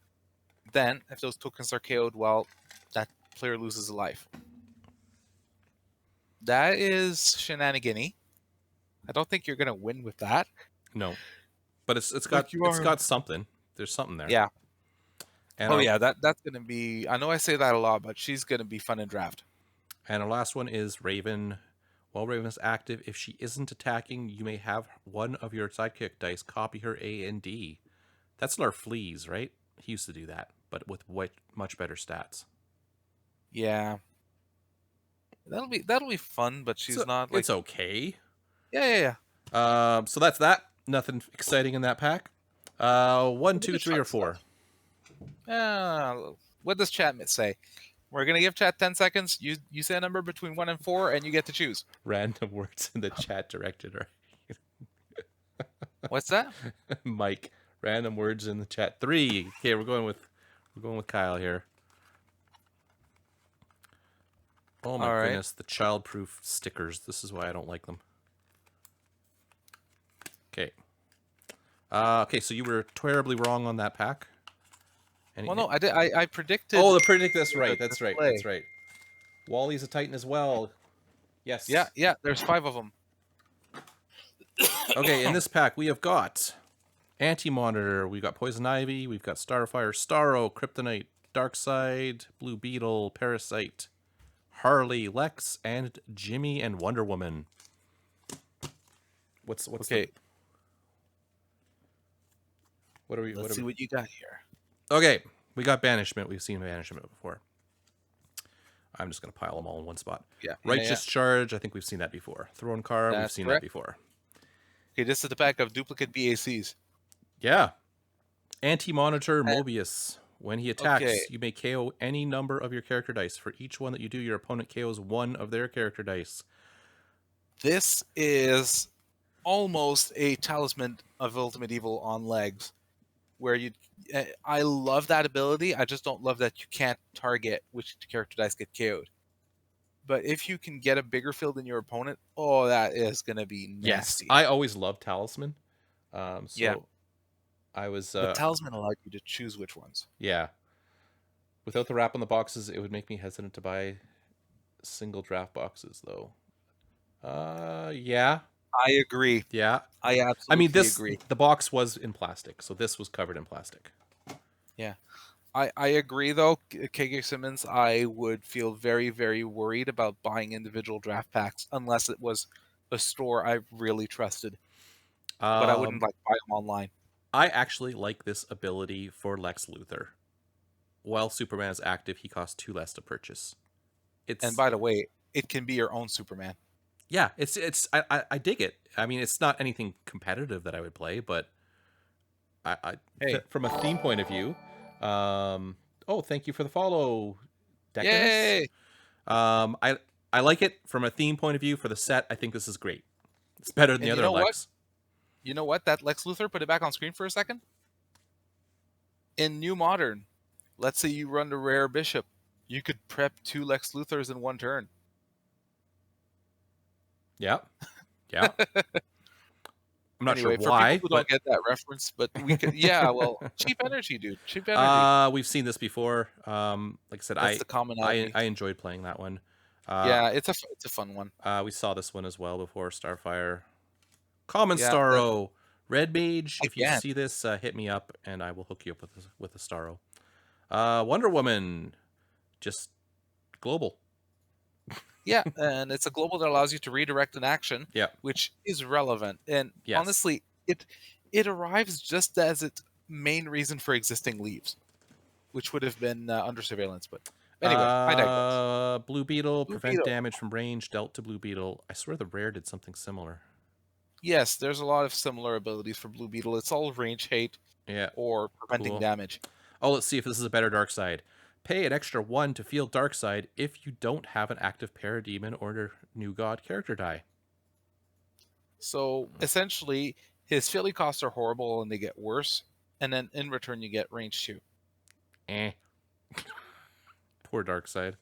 Then, if those tokens are KO'd, well, that player loses a life. That is shenanigan-y. I don't think you're gonna win with that. No, but it's Like got something. There's something there. Yeah. And Oh our, yeah, that's gonna be. I know I say that a lot, but she's gonna be fun in draft. and our last one is Raven. While Raven is active, if she isn't attacking, you may have one of your sidekick dice copy her A and D. That's Larfleeze, right? He used to do that, but with much better stats. Yeah. That'll be fun, but she's not like. It's okay. Yeah. So that's that. Nothing exciting in that pack. 1, 2, 3, or 4. What does chat say? We're gonna give chat 10 seconds. You say a number between 1 and 4, and you get to choose. Random words in the chat directed. What's that? Mike. Random words in the chat. 3. Okay, we're going with Kyle here. Oh my goodness, the childproof stickers. This is why I don't like them. Okay. Okay, so you were terribly wrong on that pack. Well, no, I did. I predicted. Oh, the predict. That's right. That's right. That's right. Wally's a Titan as well. Yes. Yeah. There's 5 of them. Okay, in this pack we have got Anti-Monitor. We've got Poison Ivy. We've got Starfire, Starro, Kryptonite, Darkseid, Blue Beetle, Parasite, Harley, Lex, and Jimmy and Wonder Woman. What's okay? Let's see what you got here. Okay, we got Banishment. We've seen Banishment before. I'm just going to pile them all in one spot. Yeah. Righteous Charge. I think we've seen that before. Throne Car. We've seen that before. Okay, this is the pack of duplicate BACs. Yeah. Anti-Monitor Mobius. When he attacks, you may KO any number of your character dice. For each one that you do, your opponent KOs one of their character dice. This is almost a Talisman of Ultimate Evil on legs, where I love that ability. I just don't love that you can't target which character dice get KO'd. But if you can get a bigger field than your opponent, oh, that is going to be nasty. Yes, I always loved Talisman. Yeah. I was. But Talisman allowed you to choose which ones. Yeah. Without the wrap on the boxes, it would make me hesitant to buy single draft boxes, though. Yeah. I agree. Yeah. I absolutely agree. The box was in plastic, so this was covered in plastic. Yeah. I agree, though. KK Simmons, I would feel very, very worried about buying individual draft packs unless it was a store I really trusted. But I wouldn't buy them online. I actually like this ability for Lex Luthor. While Superman is active, he costs 2 less to purchase. And by the way, it can be your own Superman. Yeah, I dig it. I mean, it's not anything competitive that I would play, but from a theme point of view, thank you for the follow, Decans. Yay! I like it from a theme point of view. For the set, I think this is great. It's better than the other Lex. You know what? That Lex Luthor, put it back on screen for a second. In New Modern, let's say you run the rare Bishop, you could prep 2 Lex Luthors in 1 turn. Yeah. I'm not sure why. For people who don't get that reference, but we could. Yeah, well, cheap energy, dude. Cheap energy. We've seen this before. Like I said, I enjoyed playing that one. Yeah, it's a fun one. We saw this one as well before. Starfire, Common Starro, Red Mage. If you see this, hit me up and I will hook you up with a Starro. Wonder Woman, just global. Yeah, and it's a global that allows you to redirect an action, which is relevant. And honestly, it arrives just as its main reason for existing leaves, which would have been under surveillance. But anyway, I digress. Blue Beetle, prevent damage from range dealt to Blue Beetle. I swear the rare did something similar. Yes, there's a lot of similar abilities for Blue Beetle. It's all range hate or preventing damage. Oh, let's see if this is a better Darkseid. Pay an extra 1 to field Darkseid if you don't have an active Parademon or New God character die. So essentially, his Philly costs are horrible and they get worse. And then in return, you get range 2. Eh. Poor Darkseid.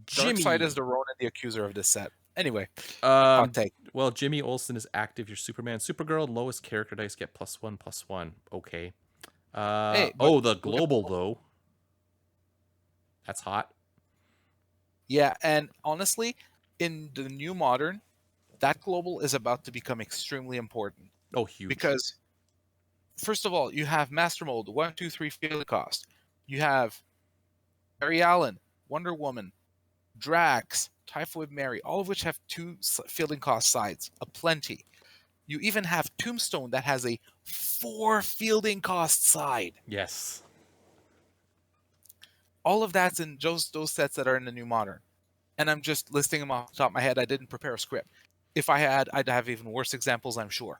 Darkseid is Jimmy. the Ronin, the accuser of this set. Anyway, hot Um. take. Well, Jimmy Olsen is active. Your Superman, Supergirl, lowest character dice get +1/+1. Okay. Hey, but Oh, the look at global though. That's hot. yeah, and honestly, in the new modern, that global is about to become extremely important Oh, huge. because first of all, you have Master Mold 1, 2, 3 field cost. You have Barry Allen, Wonder Woman, Drax, Typhoid Mary, all of which have 2 fielding cost sides, aplenty. You even have Tombstone that has a 4 fielding cost side. Yes. All of that's in those sets that are in the new modern. And I'm just listing them off the top of my head. I didn't prepare a script. If I had, I'd have even worse examples, I'm sure.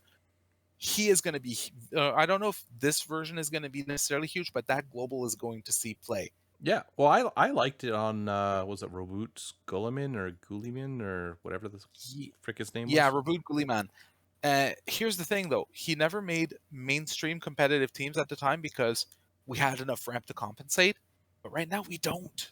He is going to be, I don't know if this version is going to be necessarily huge, but that global is going to see play. Yeah. Well, I liked it on was it Reboot Gulliman or Gulliman or whatever the frick his name was? Yeah, Reboot Gulliman. Here's the thing, though. He never made mainstream competitive teams at the time because we had enough ramp to compensate. But right now, we don't.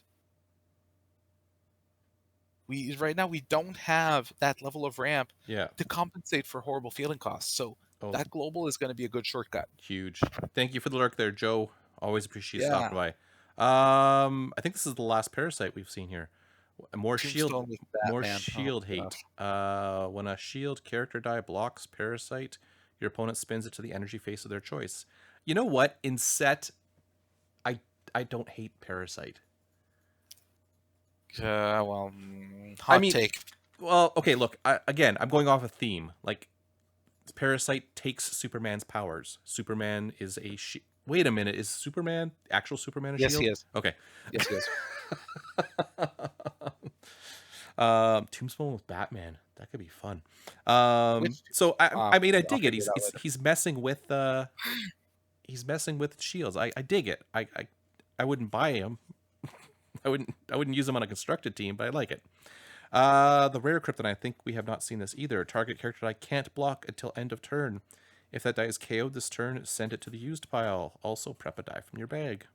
Right now we don't have that level of ramp to compensate for horrible fielding costs. So that global is going to be a good shortcut. Huge. Thank you for the lurk there, Joe. Always appreciate stopping by. I think this is the last Parasite we've seen here. More shield hate. When a shield character die blocks Parasite, your opponent spins it to the energy face of their choice. You know what? In set, I don't hate Parasite. Hot take. Well, okay, look, again, I'm going off a theme. Like, Parasite takes Superman's powers. Superman is a wait a minute, is Superman actual Superman a shield? Yes, he is. Okay. Yes, he is. Tombstone with Batman. That could be fun. So I mean, I dig it. He's messing with shields. I dig it. I wouldn't buy him. I wouldn't use them on a constructed team, but I like it. The rare Kryptonite, I think we have not seen this either. Target character die can't block until end of turn. If that die is KO'd this turn, send it to the used pile. Also prep a die from your bag.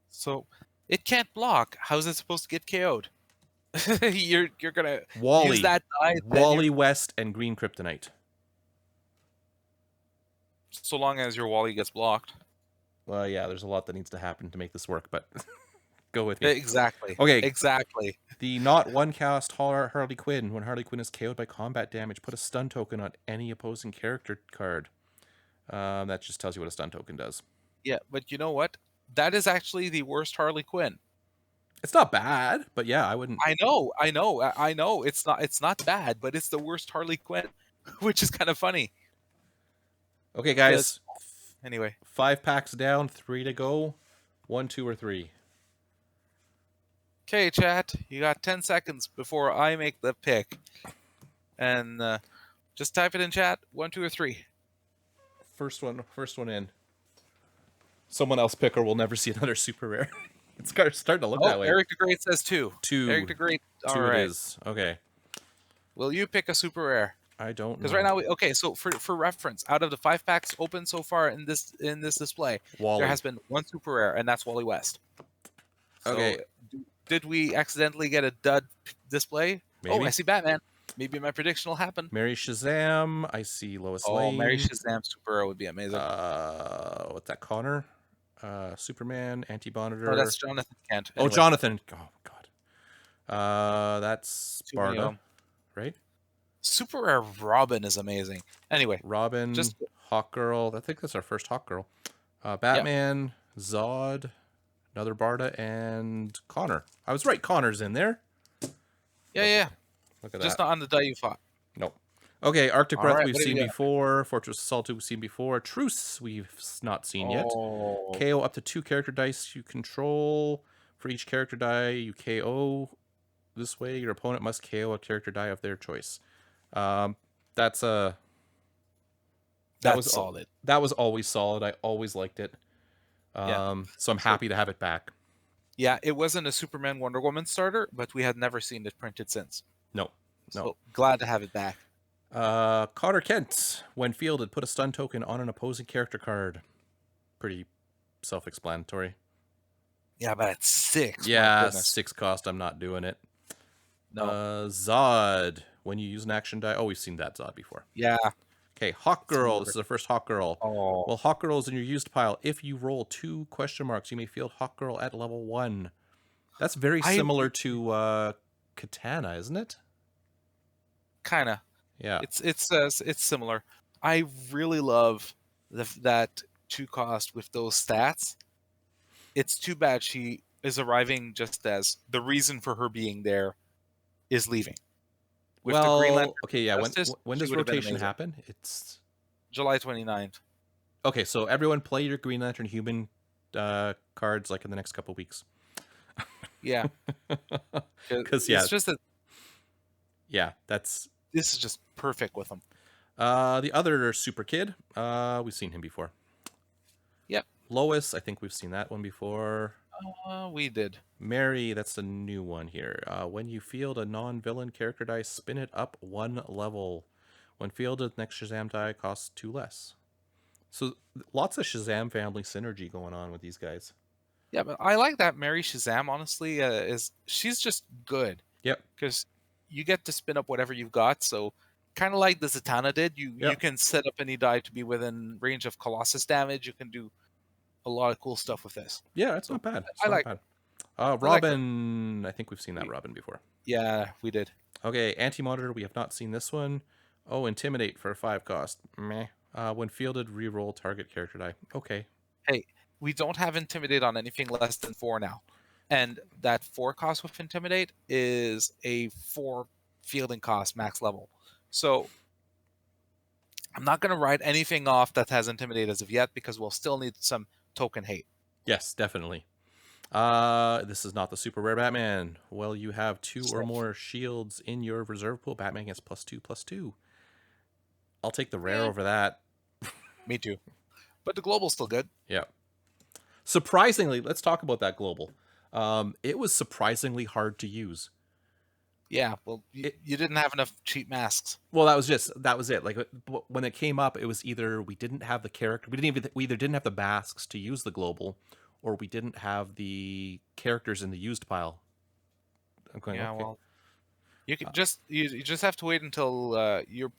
So it can't block. How's it supposed to get KO'd? you're gonna use that die. Wally West and green Kryptonite. So long as your Wally gets blocked. Well, yeah, there's a lot that needs to happen to make this work, but go with me. Exactly. Okay. Exactly. The not one cast Harley Quinn. When Harley Quinn is KO'd by combat damage, put a stun token on any opposing character card. That just tells you what a stun token does. Yeah, but you know what? That is actually the worst Harley Quinn. It's not bad, but yeah, I wouldn't. I know. It's not bad, but it's the worst Harley Quinn, which is kind of funny. Okay, guys. Anyway, 5 packs down, 3 to go. 1, 2, or 3. Okay, chat. You got 10 seconds before I make the pick, and just type it in chat. 1, 2, or 3. First one in. Someone else pick, or we'll never see another super rare. It's starting to look that way. Eric the Great says 2. 2. Eric the Great. All 2 right. it is. Okay. Will you pick a super rare? I don't know. Because right now, so for reference, out of the 5 packs open so far in this display, there has been 1 super rare, and that's Wally West. Okay. So, did we accidentally get a dud display? Maybe. Oh, I see Batman. Maybe my prediction will happen. Mary Shazam. I see Lois Lane. Mary Shazam super rare would be amazing. What's that? Connor. Superman. Anti-Monitor. Oh, that's Jonathan Kent. Anyway. Oh, Jonathan. Oh God. That's Barda, right? Super rare Robin is amazing. Anyway, Robin, Hawkgirl. I think that's our first Hawkgirl. Batman, Zod, another Barda, and Connor. I was right. Connor's in there. Yeah. Look at that. Just not on the die you fought. Nope. Okay, Arctic Breath we've seen before. Fortress Assault we've seen before. Truce we've not seen yet. KO up to 2 character dice you control. For each character die you KO this way, your opponent must KO a character die of their choice. That's solid. That was always solid. I always liked it. So I'm happy to have it back. Yeah, it wasn't a Superman Wonder Woman starter, but we had never seen it printed since. No. So glad to have it back. Cotter Kent, when fielded, put a stun token on an opposing character card. Pretty self-explanatory. Yeah, but it's 6. My Yeah, goodness. 6 cost. I'm not doing it. No. Zod, when you use an action die. Oh, we've seen that Zod before. Yeah. Okay, Hawk It's Girl. This murder. is the first Hawk Girl. Oh. Well, Hawk Girl is in your used pile. If you roll 2 question marks, you may field Hawk Girl at level 1. That's very similar to Katana, isn't it? Kind of. Yeah. It's similar. I really love that 2 cost with those stats. It's too bad she is arriving just as the reason for her being there is leaving. With the Green Lantern okay, yeah. Justice, When she does would have been rotation amazing. happen? It's July 29th. okay. So everyone play your Green Lantern Human cards like in the next couple weeks. Yeah. Because It's just that yeah, that's this is just perfect with them. the other Super Kid. We've seen him before. Yep. Lois, I think we've seen that one before. We did. Mary, that's the new one here. When you field a non-villain character die, spin it up 1 level. When fielded, next Shazam die costs 2 less. So lots of Shazam family synergy going on with these guys. Yeah, but I like that Mary Shazam. Honestly, she's just good. Yep. Because you get to spin up whatever you've got. So kind of like the Zatanna did, you can set up any die to be within range of Colossus damage. You can do a lot of cool stuff with this. Yeah, that's not bad. It's I not like. bad. Robin, I think we've seen that Robin before. Yeah, we did. Okay, Anti-Monitor, we have not seen this one. Oh, Intimidate for a 5 cost. Meh. When fielded, re-roll target character die. Okay. Hey, we don't have Intimidate on anything less than 4 now. And that 4 cost with Intimidate is a 4 fielding cost max level. So I'm not going to write anything off that has Intimidate as of yet because we'll still need some token hate. Yes, definitely. This is not the super rare Batman. Well, you have 2 or more shields in your reserve pool. Batman gets +2/+2. I'll take the rare over that. Me too. But the global's still good. Yeah. Surprisingly, let's talk about that global. It was surprisingly hard to use. Yeah, well, you didn't have enough cheap masks. Well, that was it. Like when it came up, it was either we didn't have the character, we either didn't have the masks to use the global, or we didn't have the characters in the used pile. I'm going, Yeah, okay. well, you can you just have to wait until your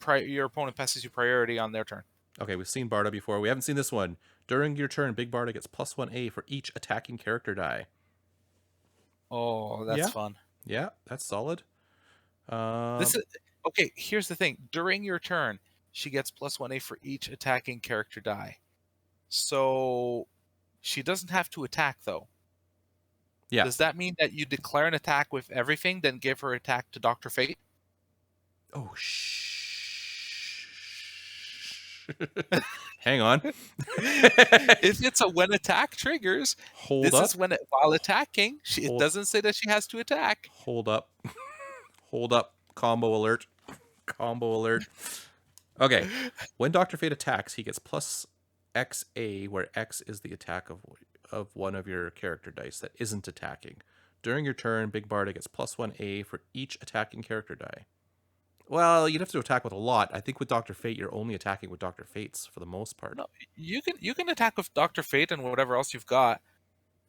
opponent passes you priority on their turn. Okay, we've seen Barda before. We haven't seen this one. During your turn, Big Barda gets +1A for each attacking character die. Oh, that's fun. Yeah, that's solid. This is okay. Here's the thing: during your turn, she gets +1A for each attacking character die. So she doesn't have to attack, though. Yeah. Does that mean that you declare an attack with everything, then give her attack to Dr. Fate? Oh, hang on. If it's a when attack triggers, Hold up. is when while attacking, it doesn't say that she has to attack. Hold up. Hold up. Combo alert. Combo alert. Okay. When Dr. Fate attacks, he gets +XA, where X is the attack of one of your character dice that isn't attacking. During your turn, Big Barda gets +1A for each attacking character die. Well, you'd have to attack with a lot. I think with Dr. Fate, you're only attacking with Dr. Fate's for the most part. No, you can attack with Dr. Fate and whatever else you've got.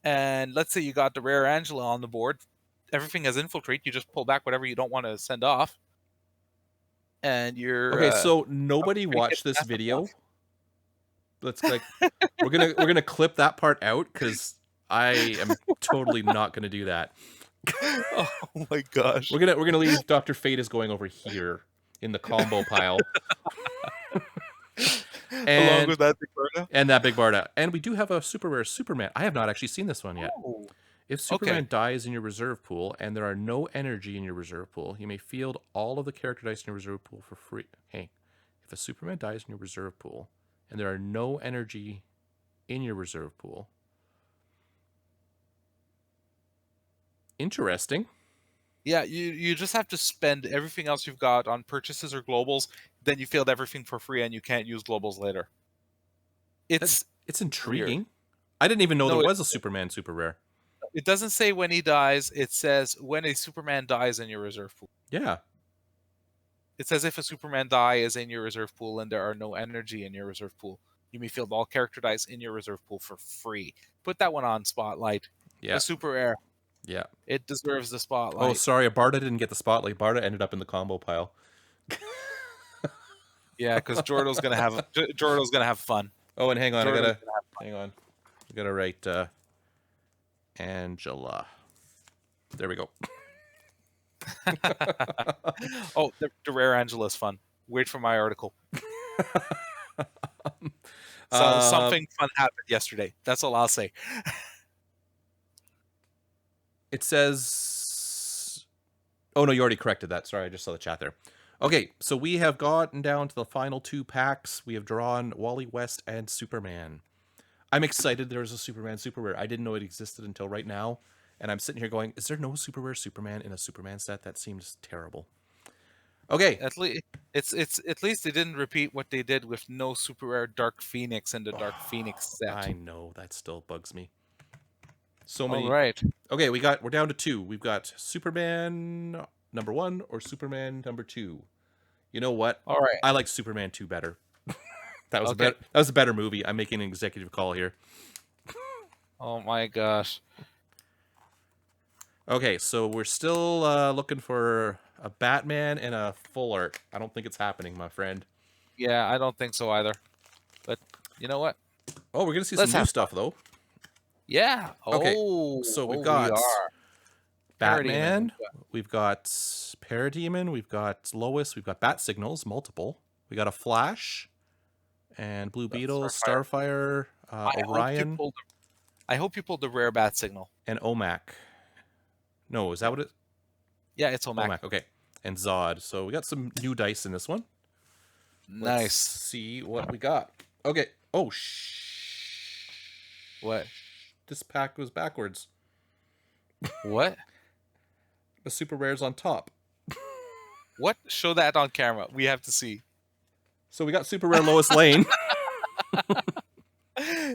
And let's say you got the rare Angela on the board. Everything has infiltrate. You just pull back whatever you don't want to send off. And you're okay. So nobody watched this video. Let's like we're gonna clip that part out because I am totally not gonna do that. Oh my gosh. We're gonna leave Dr. Fate is going over here in the combo pile. Along with that Big Barda? And that Big Barda. And we do have a super rare Superman. I have not actually seen this one yet. Oh. If Superman dies in your reserve pool and there are no energy in your reserve pool, you may field all of the character dice in your reserve pool for free. Hey, if a Superman dies in your reserve pool and there are no energy in your reserve pool. Interesting. Yeah, you just have to spend everything else you've got on purchases or globals, then you field everything for free and you can't use globals later. It's intriguing. Weird. I didn't even know there was a Superman super rare. It doesn't say when he dies, it says when a Superman dies in your reserve pool. Yeah. It says if a Superman die is in your reserve pool and there are no energy in your reserve pool, you may field all character dice in your reserve pool for free. Put that one on Spotlight. Yeah. A super rare. Yeah. It deserves the Oh, spotlight. sorry, Barda didn't get the spotlight. Barda ended up in the combo pile. Yeah, because Jordo's gonna have fun. Oh, and hang on, Jordo's hang on. I gotta write Angela. There we go. Oh, the rare Angela's fun. Wait for my article. So something fun happened yesterday. That's all I'll say. It says... Oh, no, you already corrected that. Sorry, I just saw the chat there. Okay, so we have gotten down to the final 2 packs. We have drawn Wally West and Superman. I'm excited there's a Superman super rare. I didn't know it existed until right now. And I'm sitting here going, is there no super rare Superman in a Superman set? That seems terrible. Okay. At least they didn't repeat what they did with no super rare Dark Phoenix in the Dark Phoenix set. I know, that still bugs me. So many. All right. Okay, we're down to 2. We've got Superman number 1 or Superman number 2. You know what? All right. I like Superman 2 better. That was Okay. that was a better movie. I'm making an executive call here. Oh my gosh. Okay, so we're still looking for a Batman and a full art. I don't think it's happening, my friend. Yeah, I don't think so either. But you know what? Oh, we're gonna see Let's some new have stuff though. Yeah. Okay, Oh, so we've we got are. Batman, we've got Parademon, we've got Lois, we've got Bat Signals, multiple. We got a Flash, and Blue Beetle, Starfire, Orion. I hope you pulled the rare Bat Signal. And Omac. No, is that what it? Yeah, it's Omac. Omac, okay. And Zod. So we got some new dice in this one. Nice. Let's see what we got. Okay. Oh, What? This pack was backwards. What? The super rare's on top. What? Show that on camera. We have to see. So we got super rare Lois Lane.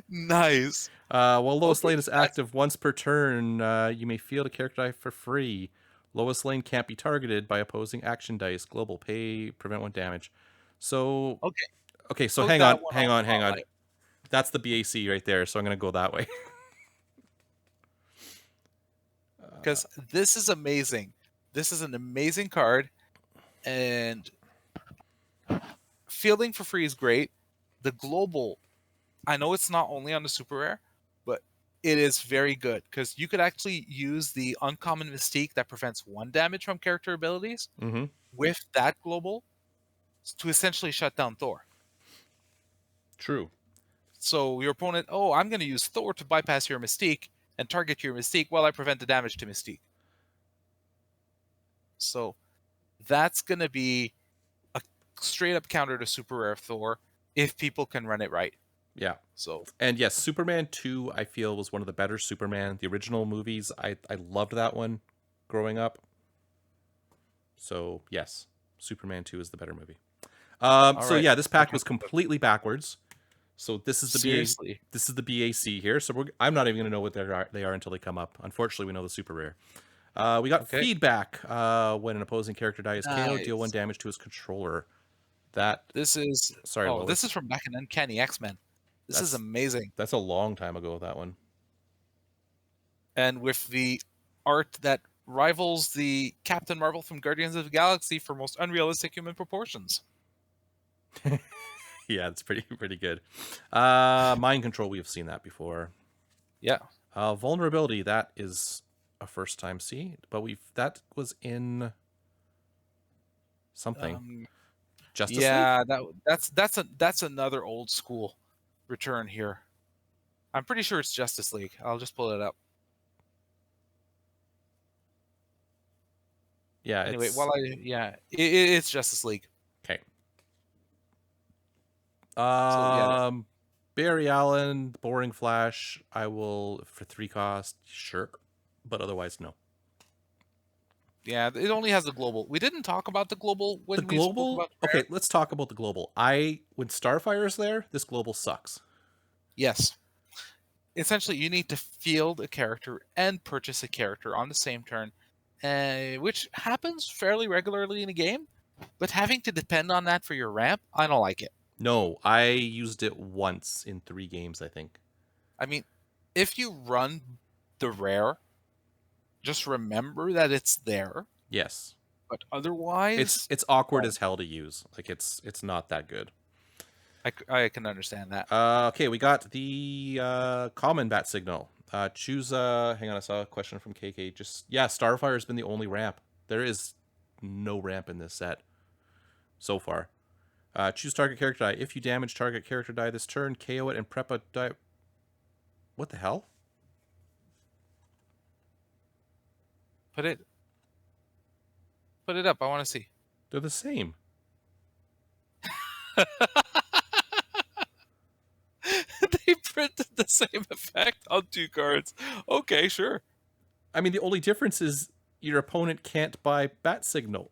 Nice. While Lois Lane is active once per turn, you may field a character die for free. Lois Lane can't be targeted by opposing action dice. Global pay, prevent 1 damage. So okay. So hang on. That's the BAC right there. So I'm gonna go that way. Because this is amazing. This is an amazing card, and fielding for free is great. The global, I know it's not only on the super rare, but it is very good because you could actually use the uncommon Mystique that prevents 1 damage from character abilities with that global to essentially shut down Thor. True. So your opponent, I'm going to use Thor to bypass your Mystique and target your Mystique while I prevent the damage to Mystique. So that's going to be a straight up counter to super rare Thor if people can run it right. Yeah. So and yes, Superman 2 I feel was one of the better Superman. The original movies, I loved that one growing up. So yes, Superman 2 is the better movie. So yeah, this pack was completely backwards. So this is the this is the BAC here. So I'm not even going to know what they are until they come up. Unfortunately, we know the super rare. We got feedback. When an opposing character dies, KO, deal 1 damage to his controller. This is this is from back in Uncanny X-Men. This is amazing. That's a long time ago, that one. And with the art that rivals the Captain Marvel from Guardians of the Galaxy for most unrealistic human proportions. Yeah, it's pretty good. Mind control, we have seen that before. Yeah. Vulnerability, that is a first time see, but that was in something. Justice League? That's another old school return here. I'm pretty sure it's Justice League. I'll just pull it up. Yeah. Anyway, it's Justice League. Okay. Barry Allen, Boring Flash. I will for 3 cost, sure, but otherwise no. Yeah, it only has the global. We didn't talk about the global when we spoke about okay, let's talk about the global. When Starfire is there, this global sucks. Yes. Essentially, you need to field a character and purchase a character on the same turn, which happens fairly regularly in a game. But having to depend on that for your ramp, I don't like it. No, I used it once in 3 games, I think. I mean, if you run the rare, just remember that it's there. Yes. But otherwise, It's awkward as hell to use. Like it's not that good. I can understand that. Okay, we got the common bat signal. Choose hang on, I saw a question from KK. Just yeah, Starfire has been the only ramp. There is no ramp in this set so far. Choose target character die. If you damage target character die this turn, KO it and prep a die. What the hell? Put it up. I want to see. They're the same. They printed the same effect on 2 cards. Okay, sure. I mean, the only difference is your opponent can't buy bat signal.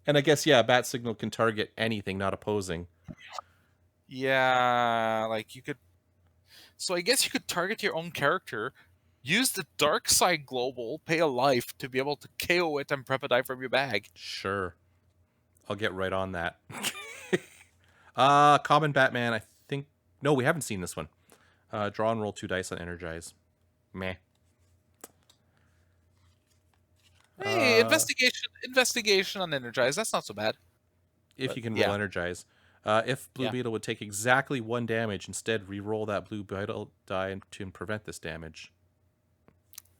And I guess, yeah, bat signal can target anything, not opposing. Yeah, like you could. So I guess you could target your own character, use the dark side global, pay a life to be able to KO it and prep a die from your bag. Sure. I'll get right on that. Common Batman, I think. No, we haven't seen this one. Draw and roll 2 dice on Energize. Meh. Hey, investigation on Energize. That's not so bad. If But, you can yeah. roll Energize. If Blue Yeah. Beetle would take exactly 1 damage, instead re-roll that Blue Beetle die to prevent this damage.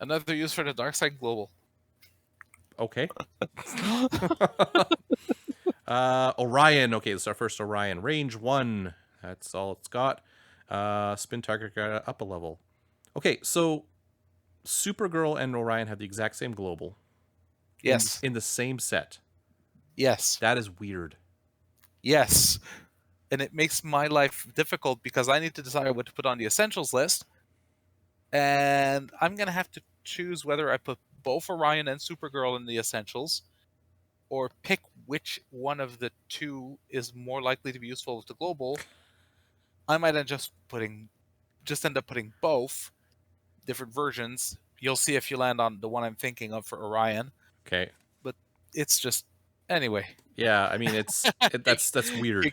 Another use for the dark side global. Okay. Orion. Okay, this is our first Orion. Range 1. That's all it's got. Spin target guy up a level. Okay, so Supergirl and Orion have the exact same global. Yes. In the same set. Yes. That is weird. Yes. And it makes my life difficult because I need to decide what to put on the essentials list. And I'm going to have to choose whether I put both Orion and Supergirl in the essentials or pick which one of the two is more likely to be useful with the global. I might end up putting both different versions. You'll see if you land on the one I'm thinking of for Orion. Okay. But it's just anyway. Yeah, I mean that's weird.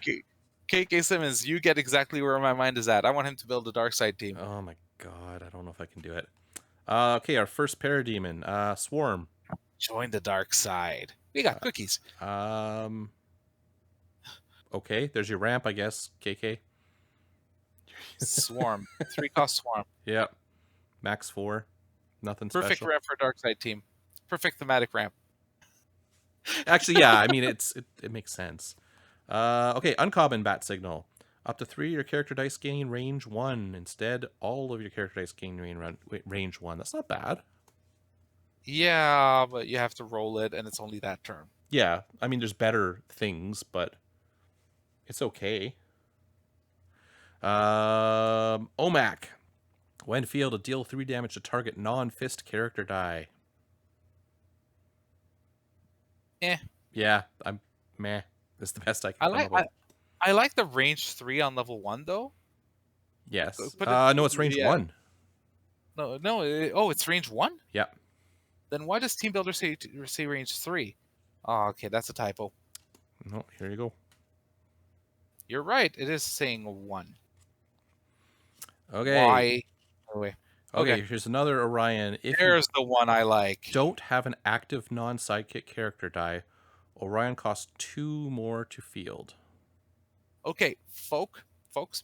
KK Simmons, you get exactly where my mind is at. I want him to build a dark side team. Oh my god, I don't know if I can do it. Okay, our first Parademon, Swarm. Join the dark side. We got cookies. Okay, there's your ramp, I guess, KK. Swarm. 3-cost Swarm. Yep. Max 4. Nothing Perfect special. ramp for a dark side team. Perfect thematic ramp. Actually, yeah, I mean it makes sense. Okay, uncommon bat signal. Up to 3 of your character dice gain range 1. Instead, all of your character dice gain range 1. That's not bad. Yeah, but you have to roll it, and it's only that turn. Yeah, I mean, there's better things, but it's okay. Omak. When fielded, deal 3 damage to target non-fist character die. Yeah, I'm meh. That's the best I can come up with. I like the range 3 on level 1, though. Yes. No, it's range 1. No. It's range 1? Yeah. Then why does Team Builder say range 3? Oh, okay, that's a typo. No, here you go. You're right. It is saying 1. Okay. Why? Anyway. Okay, here's another Orion. There's the one I like. Don't have an active non-sidekick character die. Orion costs 2 more to field. Okay, folks,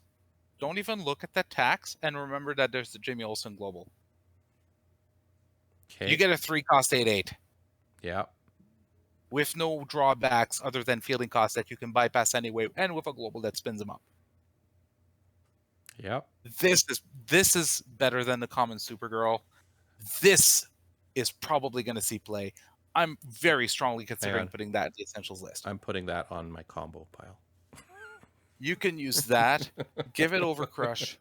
don't even look at the tax and remember that there's the Jimmy Olsen Global. Okay. You get a 3-cost 8/8. Yeah. With no drawbacks other than fielding costs that you can bypass anyway, and with a global that spins them up. Yep. This is better than the common Supergirl. This is probably going to see play. I'm very strongly considering putting that in the essentials list. I'm putting that on my combo pile. You can use that. Give it Overcrush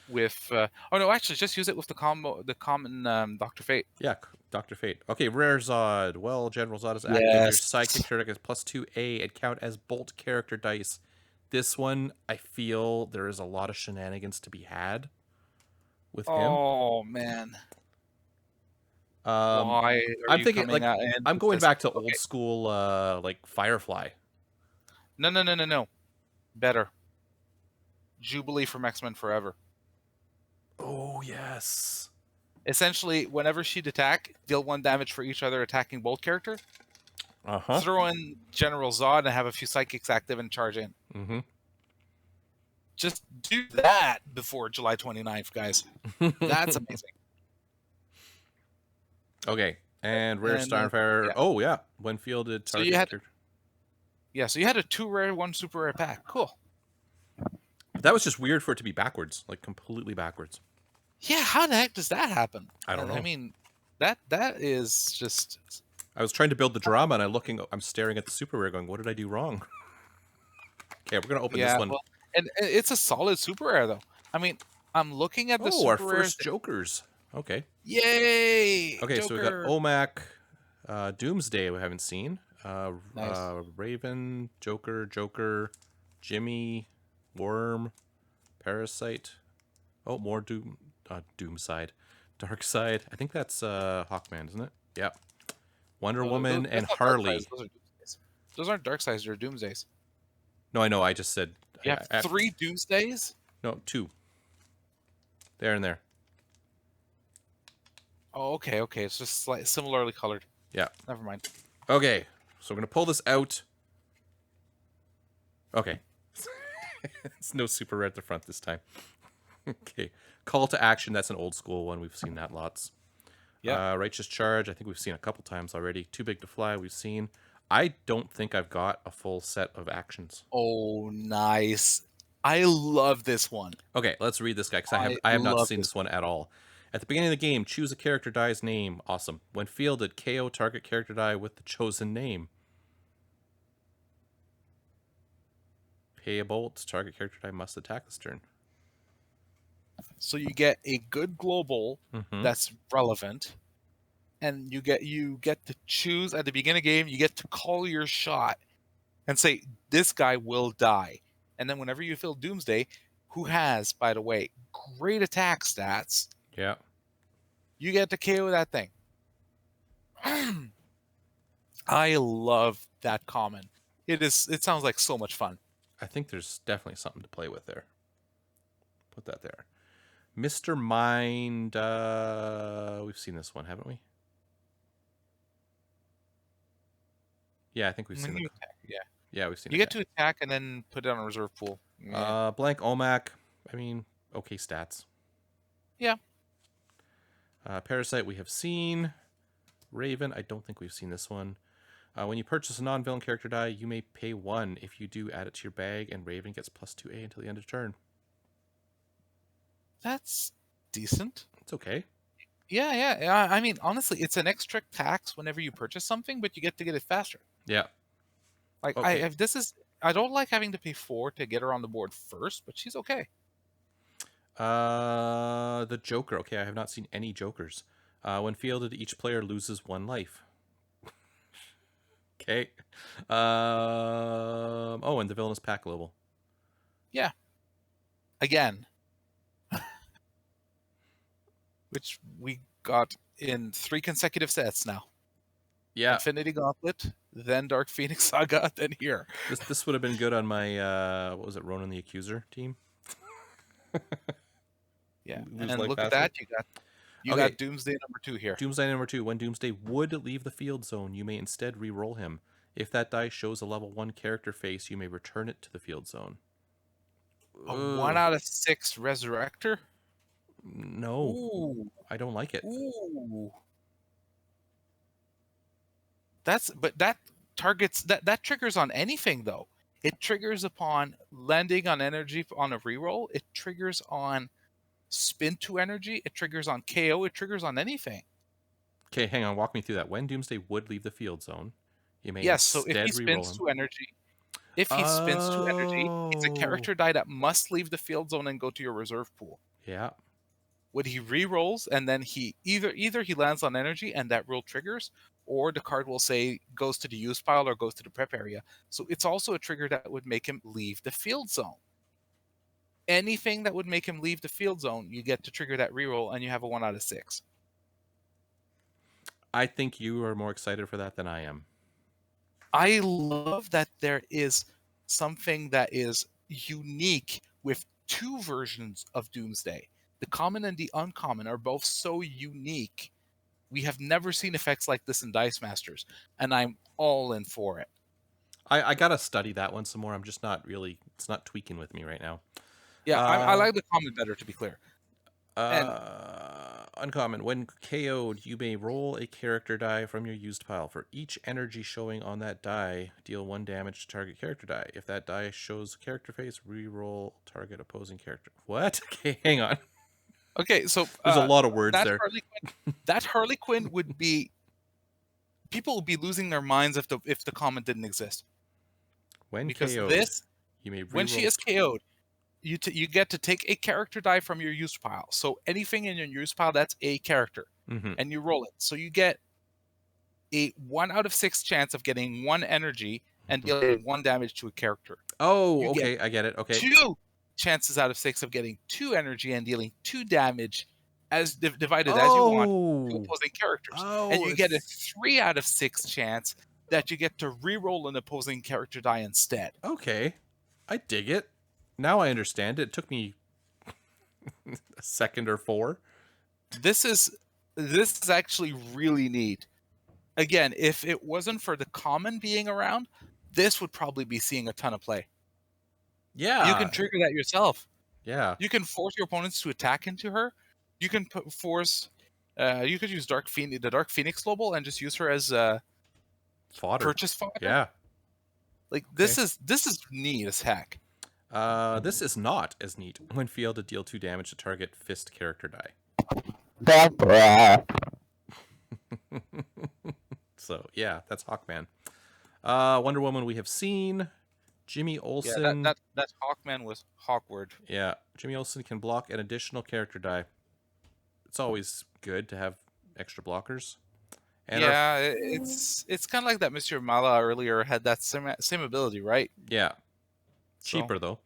with. Actually, just use it with the common Dr. Fate. Yeah, Dr. Fate. Okay, Rare Zod. Well, General Zod is active. Your Psychic character is +2A and count as Bolt character dice. This one, I feel there is a lot of shenanigans to be had with him. Oh, man. Um, Why are I'm you thinking coming like out in I'm with going this? back to old Okay. school, like Firefly. No, no, no, no, no. Better. Jubilee from X-Men Forever. Oh yes. Essentially, whenever she'd attack, deal 1 damage for each other attacking bolt character. Uh huh. Throw in General Zod and have a few psychics active and charge in. Mm-hmm. Just do that before July 29th, guys. That's amazing. Okay, and rare And then, Starfire. yeah. Oh yeah, when fielded, So you target had, character. yeah, so you had a 2 rare, 1 super rare pack. Cool. That was just weird for it to be backwards, like completely backwards. Yeah, how the heck does that happen? I don't I know. mean, that is just, I was trying to build the drama, and I'm staring at the super rare, going, "What did I do wrong?" Okay, we're gonna open this yeah. one. Well, and it's a solid super rare though. I mean, I'm looking at the Oh, our super rares. first Jokers. Okay. Yay, Okay, so we got Joker! Omak, Doomsday we haven't seen. Nice. Raven, Joker, Jimmy, Worm, Parasite. Oh, more Doomside. Dark Side. I think that's Hawkman, isn't it? Yeah. Wonder No, Woman that's and not Dark Sides. Harley. Those are Doomsdays. Those aren't Dark Sides. They're Doomsdays. No, I know. I just said You have 3 Doomsdays. no, two. There and there. Oh, okay, okay. It's just similarly colored. Yeah. Never mind. Okay. So we're gonna pull this out. Okay. It's no super rare at the front this time. Okay. Call to Action. That's an old school one. We've seen that lots. Yeah. Righteous Charge. I think we've seen a couple times already. Too Big to Fly. We've seen. I don't think I've got a full set of actions. Oh, nice. I love this one. Okay, let's read this guy because I I have not love seen this this one at all. At the beginning of the game, choose a character die's name. Awesome. When fielded, KO target character die with the chosen name. Pay a bolt. Target character die must attack this turn. So you get a good global Mm-hmm. that's relevant, and you get to choose at the beginning of the game. You get to call your shot and say this guy will die, and then whenever you feel Doomsday, who has, by the way, great attack stats, Yeah. you get to KO that thing. I love that common. It sounds like so much fun. I think there's definitely something to play with there. Put that there. Mr. Mind. We've seen this one, haven't we? Yeah, I think we've seen When it. you attack, yeah, Yeah, we've seen you it. get to attack and then put it on a reserve pool. Yeah. Blank Omak. I mean, okay stats. Yeah. Parasite we have seen. Raven, I don't think we've seen this one. When you purchase a non-villain character die, you may pay 1. If you do, add it to your bag, and Raven gets plus 2A until the end of turn. That's decent. It's okay. Yeah. I mean, honestly, it's an extra tax whenever you purchase something, but you get to get it faster. Yeah. Like Okay. I don't like having to pay 4 to get her on the board first, but she's okay. The Joker. Okay, I have not seen any Jokers. When fielded, each player loses 1 life. Okay. Oh, and the villainous pack global. Yeah. Again. Which we got in 3 consecutive sets now. Yeah. Infinity Gauntlet, then Dark Phoenix Saga, then here. This would have been good on my what was it, Ronan the Accuser team. Yeah. Lose And life look at faster. that, you Okay. got Doomsday number 2 here. Doomsday number 2. When Doomsday would leave the field zone, you may instead re-roll him. If that die shows a level 1 character face, you may return it to the field zone. A 1 out of 6 Resurrector? No. Ooh. I don't like it. Ooh. That targets that triggers on anything though. It triggers upon landing on energy on a reroll. It triggers on spin to energy. It triggers on KO. It triggers on anything. Okay, hang on. Walk me through that. When Doomsday would leave the field zone, you may Yes. So if he instead re-roll spins him. to energy, it's a character die that must leave the field zone and go to your reserve pool. Yeah. When he re-rolls and then he either he lands on energy and that rule triggers, or the card will say goes to the use pile or goes to the prep area. So it's also a trigger that would make him leave the field zone. Anything that would make him leave the field zone, you get to trigger that reroll and you have a 1 out of 6. I think you are more excited for that than I am. I love that there is something that is unique with two versions of Doomsday. The common and the uncommon are both so unique. We have never seen effects like this in Dice Masters, and I'm all in for it. I gotta study that one some more. I'm just not really. It's not tweaking with me right now. Yeah, I Uh, like the common better, to be clear. And Uncommon. When KO'd, you may roll a character die from your used pile. For each energy showing on that die, deal 1 damage to target character die. If that die shows character face, re-roll target opposing character. What? Okay, hang on. okay, so There's a lot of words that there. Harley Quinn would be people would be losing their minds if the common didn't exist. When Because KO'd, this, you may when she re-roll. is KO'd, you get to take a character die from your used pile. So anything in your used pile that's a character, Mm-hmm. and you roll it. So you get a 1 out of 6 chance of getting 1 energy and dealing 1 damage to a character. Oh, You get okay. I get it. Okay. 2 chances out of 6 of getting 2 energy and dealing 2 damage as divided as you want to Oh. opposing characters. And Oh, you get a it's 3 out of 6 chance that you get to re-roll an opposing character die instead. okay. I dig it. Now I understand it. It took me a second or 4. This is actually really neat. Again, if it wasn't for the common being around, this would probably be seeing a ton of play. You can Yeah. trigger that yourself. Yeah. You can force your opponents to attack into her. You can force. You could use the Dark Phoenix global and just use her as Fodder. purchase fodder. Yeah. Like Okay. this is neat as heck. This is not as neat. When fielded, deal 2 damage to target fist character die. So yeah, that's Hawkman. Wonder Woman we have seen. Jimmy Yeah, Olsen. that Hawkman was Hawkward. Yeah, Jimmy Olsen can block an additional character die. It's always good to have extra blockers. And Yeah, it's kind of like that Mr. Mala earlier had that same ability, right? yeah, So cheaper though.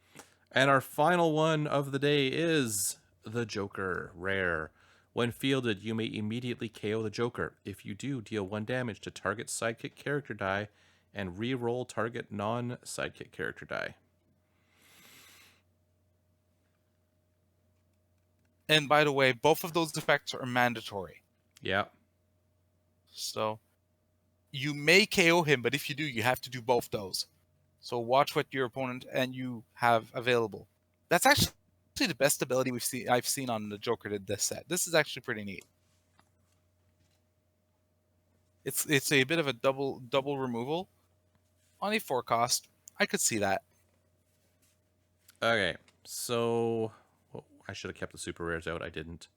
And our final one of the day is the Joker, rare. When fielded, you may immediately KO the Joker. If you do, deal 1 damage to target sidekick character die and re-roll target non-sidekick character die. and by the way, both of those effects are mandatory. Yeah. So you may KO him, but if you do, you have to do both those. So watch what your opponent and you have available. That's actually the best ability I've seen on the Joker in this set. This is actually pretty neat. It's a bit of a double removal on a 4 cost. I could see that. Okay, so I should have kept the super rares out. I didn't.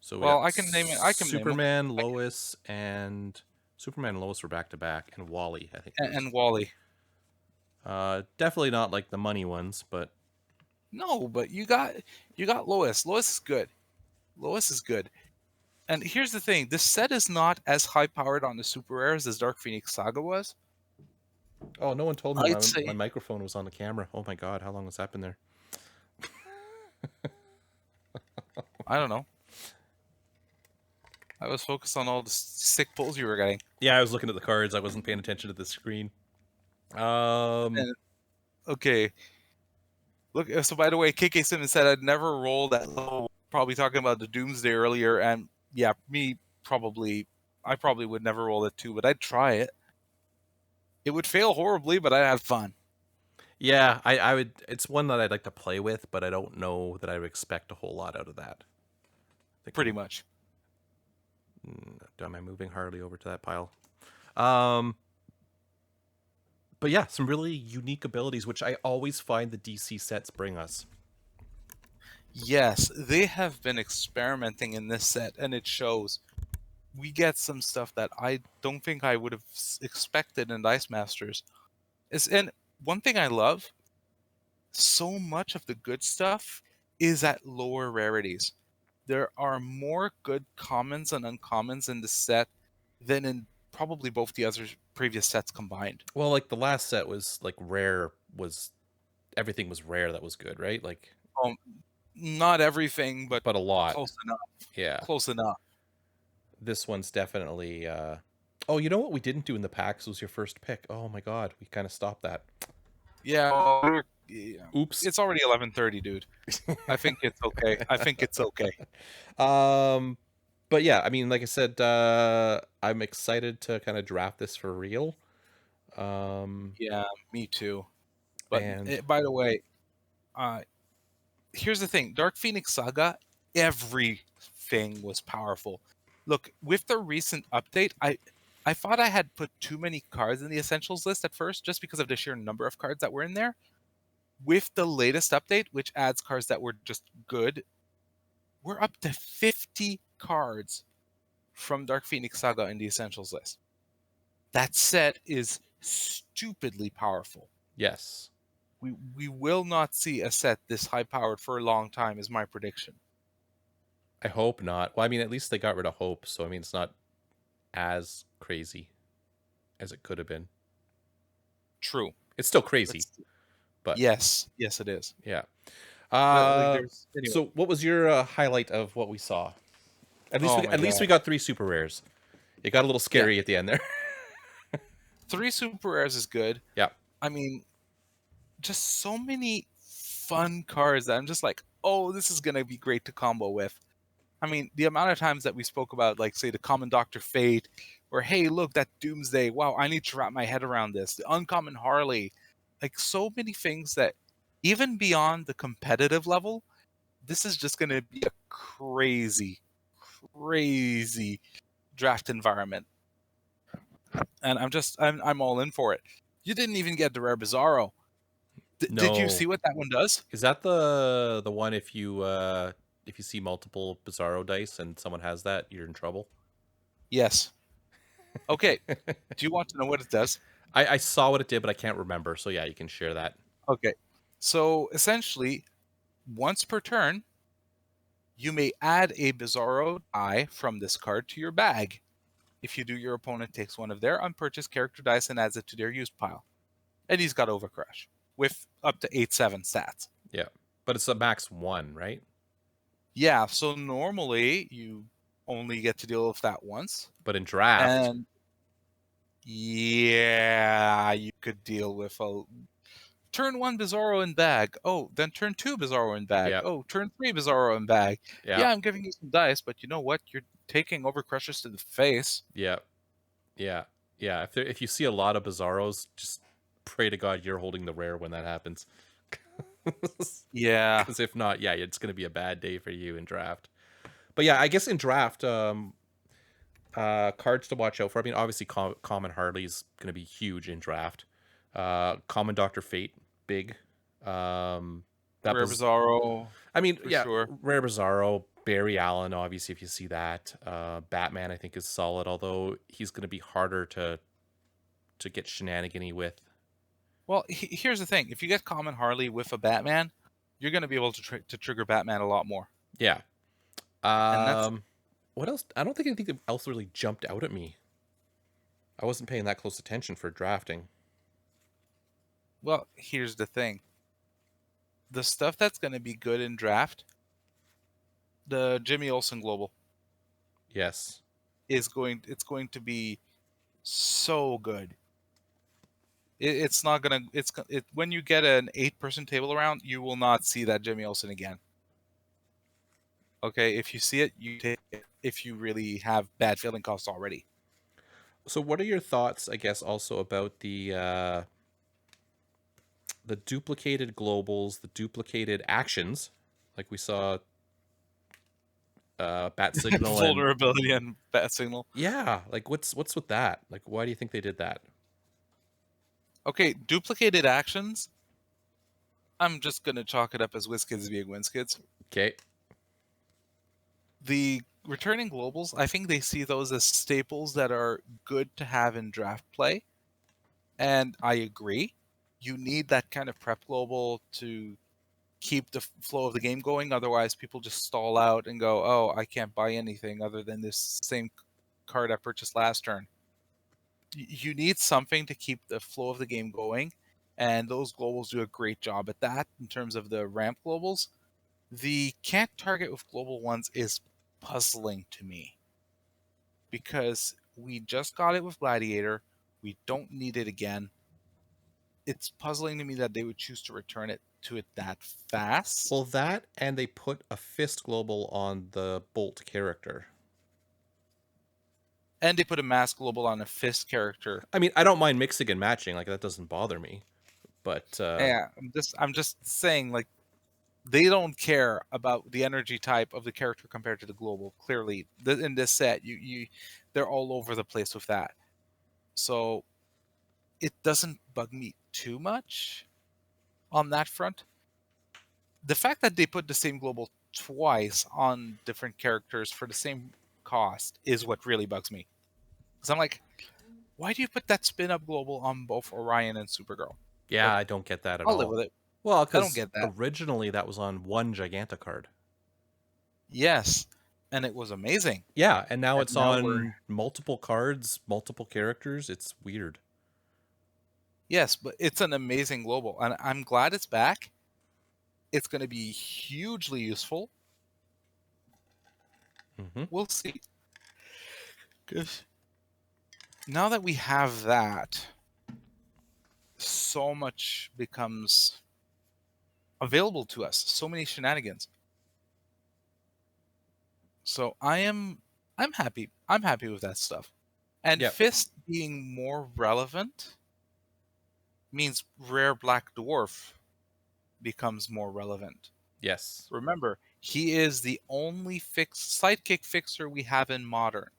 So we Well, got I can name it. I can name them. Superman, Lois, and Superman and Lois were back to back, and Wally, I think. And Wally. Definitely not like the money ones, but No, but you got Lois. Lois is good. Lois is good. And here's the thing: this set is not as high powered on the super rares as Dark Phoenix Saga was. oh, no one told me I'd say my microphone was on the camera. Oh my god, how long has that been there? I don't know. I was focused on all the sick pulls you were getting. Yeah, I was looking at the cards. I wasn't paying attention to the screen. And, okay. Look. So by the way, KK Simmons said I'd never roll that low. Probably talking about the Doomsday earlier, and yeah, I probably would never roll it too, but I'd try it. It would fail horribly, but I'd have fun. Yeah, I would. It's one that I'd like to play with, but I don't know that I would expect a whole lot out of that. Pretty much. Am I moving Harley over to that pile? But yeah, some really unique abilities, which I always find the DC sets bring us. Yes, they have been experimenting in this set, and it shows. We get some stuff that I don't think I would have expected in Dice Masters. And one thing I love, so much of the good stuff is at lower rarities. There are more good commons and uncommons in the set than in probably both the other previous sets combined. Well, like the last set was like rare, was everything was rare that was good, right? Like Not everything, but a lot. close enough. Yeah. Close enough. this one's definitely. Oh, you know what we didn't do in the packs was your first pick. Oh my god, we kind of stopped that. Yeah, well, yeah. Oops. It's already 11:30, dude. I think it's okay. I think it's okay. um, but yeah, I mean, like I said, I'm excited to kind of draft this for real. Yeah, me too. But And by the way, uh, here's the thing: Dark Phoenix Saga, everything was powerful. Look, with the recent update, I thought I had put too many cards in the essentials list at first, just because of the sheer number of cards that were in there. With the latest update, which adds cards that were just good, we're up to 50 cards from Dark Phoenix Saga in the essentials list. That set is stupidly powerful. yes, We will not see a set this high powered for a long time, is my prediction. I hope not. Well, I mean, at least they got rid of Hope, so I mean, it's not as crazy as it could have been. True. It's still crazy, That's, but yes, it is. yeah. But like, there's anyway. So what was your highlight of what we saw? Oh my At least god, we got 3 super rares. It got a little yeah, scary at the end there. 3 super rares is good. Yeah. I mean, just so many fun cards that I'm just like, oh, this is gonna be great to combo with. I mean, the amount of times that we spoke about, like, say, the Common Doctor Fate, or hey, look, that Doomsday. Wow, I need to wrap my head around this. The Uncommon Harley, like so many things that, even beyond the competitive level, this is just gonna be a crazy, crazy draft environment, and I'm all in for it. You didn't even get the rare Bizarro. Did you No. see what that one does? Is that the one if you see multiple Bizarro dice and someone has that, you're in trouble? Yes. Okay. Do you want to know what it does? I saw what it did, but I can't remember. So yeah, you can share that. Okay. So essentially, once per turn, you may add a Bizarro die from this card to your bag. If you do, your opponent takes one of their unpurchased character dice and adds it to their used pile. And he's got Overcrush with up to 8/7 stats. Yeah. But it's a max 1, right? Yeah, so normally you only get to deal with that once. But in draft, And yeah, you could deal with a turn 1 Bizarro in bag. Oh, then turn 2 Bizarro in bag. yeah. Oh, turn 3 Bizarro in bag. Yeah. Yeah, I'm giving you some dice, but you know what? You're taking Overcrushers to the face. Yeah. Yeah. Yeah. If you see a lot of Bizarros, just pray to God you're holding the rare when that happens. Yeah. Because if not, yeah, it's going to be a bad day for you in draft. But yeah, I guess in draft, cards to watch out for. I mean, obviously, Common Harley's going to be huge in draft. Common Doctor Fate, big. That Rare was, Bizarro, I mean, for yeah, sure. Rare Bizarro, Barry Allen, obviously, if you see that. Batman, I think, is solid, although he's going to be harder to get shenanigany with. Well, here's the thing. If you get Common Harley with a Batman, you're going to be able to trigger Batman a lot more. Yeah. And that's, What else? I don't think anything else really jumped out at me. I wasn't paying that close attention for drafting. well, here's the thing. The stuff that's going to be good in draft, the Jimmy Olsen Global Yes. it's going to be so good. It's not gonna when you get an 8-person table around, you will not see that Jimmy Olsen again. Okay, if you see it, you take it. If you really have bad failing costs already. So, what are your thoughts? I guess also about the duplicated globals, the duplicated actions, like we saw, Bat Signal and Vulnerability and Bat Signal. yeah, like what's with that? Like, why do you think they did that? Okay, duplicated actions. I'm just gonna chalk it up as Wizklids being Wizklids. Okay. The returning globals, I think they see those as staples that are good to have in draft play, and I agree. You need that kind of prep global to keep the flow of the game going. Otherwise, people just stall out and go, "Oh, I can't buy anything other than this same card I purchased last turn." You need something to keep the flow of the game going, and those globals do a great job at that in terms of the ramp globals. The can't target with global ones is puzzling to me. because we just got it with Gladiator. We don't need it again. It's puzzling to me that they would choose to return it to it that fast. Well, that and they put a fist global on the Bolt character. And they put a mass global on a fist character. I mean, I don't mind mixing and matching. Like, that doesn't bother me. But Yeah, I'm just saying, like, they don't care about the energy type of the character compared to the global. Clearly, in this set, they're all over the place with that. So it doesn't bug me too much on that front. The fact that they put the same global twice on different characters for the same cost is what really bugs me. Because I'm like, why do you put that spin up global on both Orion and Supergirl? yeah, But I don't get that at I'll live all. with it. Well, I don't because get that. originally that was on one Giganta card. Yes, and it was amazing. Yeah, and now And it's now we're on multiple cards, multiple characters. It's weird. yes, but it's an amazing global, and I'm glad it's back. It's going to be hugely useful. Mm-hmm. We'll see. 'Cause now that we have that, so much becomes available to us. So many shenanigans. So I'm happy. I'm happy with that stuff. And Yep. Fist being more relevant means Rare Black Dwarf becomes more relevant. Yes. Remember, he is the only sidekick fixer we have in Modern.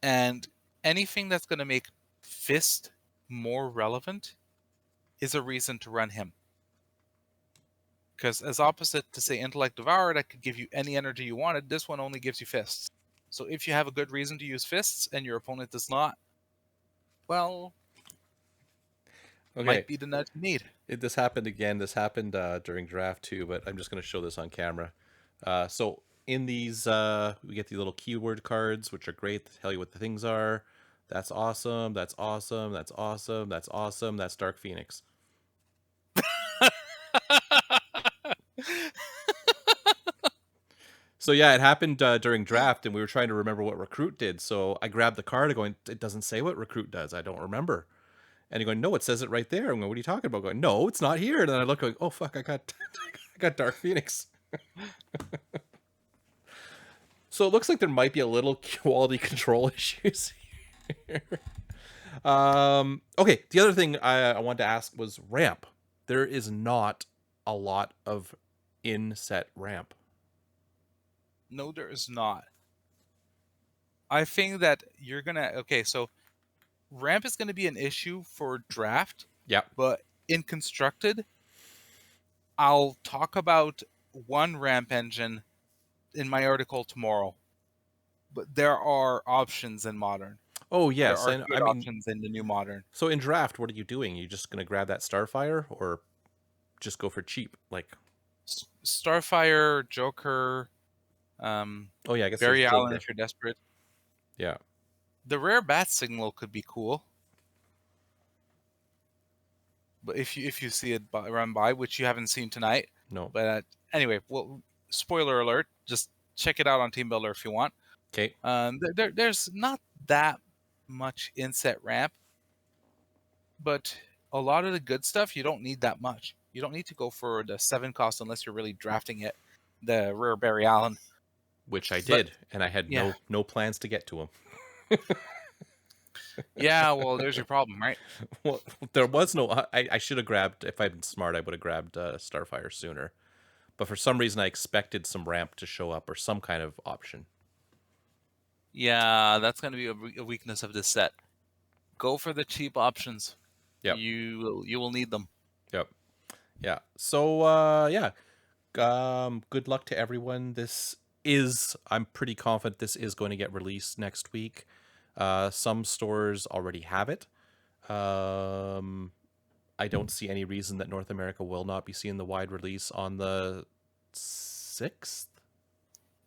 And anything that's going to make Fist more relevant is a reason to run him. Because as opposite to, say, Intellect Devourer that could give you any energy you wanted, this one only gives you fists. So if you have a good reason to use fists and your opponent does not, well, Okay. might be the nudge you need. This happened again. This happened during draft too, but I'm just going to show this on camera. So in these, we get these little keyword cards, which are great. They tell you what the things are. That's awesome. That's awesome. That's awesome. That's awesome. That's Dark Phoenix. So yeah, it happened during draft, and we were trying to remember what Recruit did. So I grabbed the card, going, it doesn't say what Recruit does. I don't remember. And you're going, no, it says it right there. I'm going, what are you talking about? Going, no, it's not here. And then I look, going, oh fuck, I got, I got Dark Phoenix. So it looks like there might be a little quality control issues here. Okay, the other thing I wanted to ask was ramp. There is not a lot of in-set ramp. No, there is not. I think that you're going to... Okay, so ramp is going to be an issue for draft. Yeah. But in constructed, I'll talk about one ramp engine in my article tomorrow. But there are options in Modern. Oh There yes, are and I good mean, options in the new Modern. so in draft, what are you doing? You just gonna grab that Starfire, or just go for cheap? Like, Starfire, Joker, oh yeah, I guess there's Barry Allen Joker. if you're desperate. Yeah. The rare bat signal could be cool. But if you see it run by, which you haven't seen tonight. No. But anyway, well, spoiler alert. Just check it out on Team Builder if you want. Okay. There's not that much inset ramp, but a lot of the good stuff you don't need that much. You don't need to go for the 7 cost unless you're really drafting it. The rare Barry Allen, Which I did, and I had yeah. no plans to get to him. Yeah, well, there's your problem, right? Well, there was no. I should have grabbed. If I'd been smart, I would have grabbed Starfire sooner. But for some reason, I expected some ramp to show up or some kind of option. Yeah, that's going to be a weakness of this set. Go for the cheap options. Yep. You will need them. Yep. Yeah. So yeah. Good luck to everyone. I'm pretty confident this is going to get released next week. Some stores already have it. I don't see any reason that North America will not be seeing the wide release on the 6th.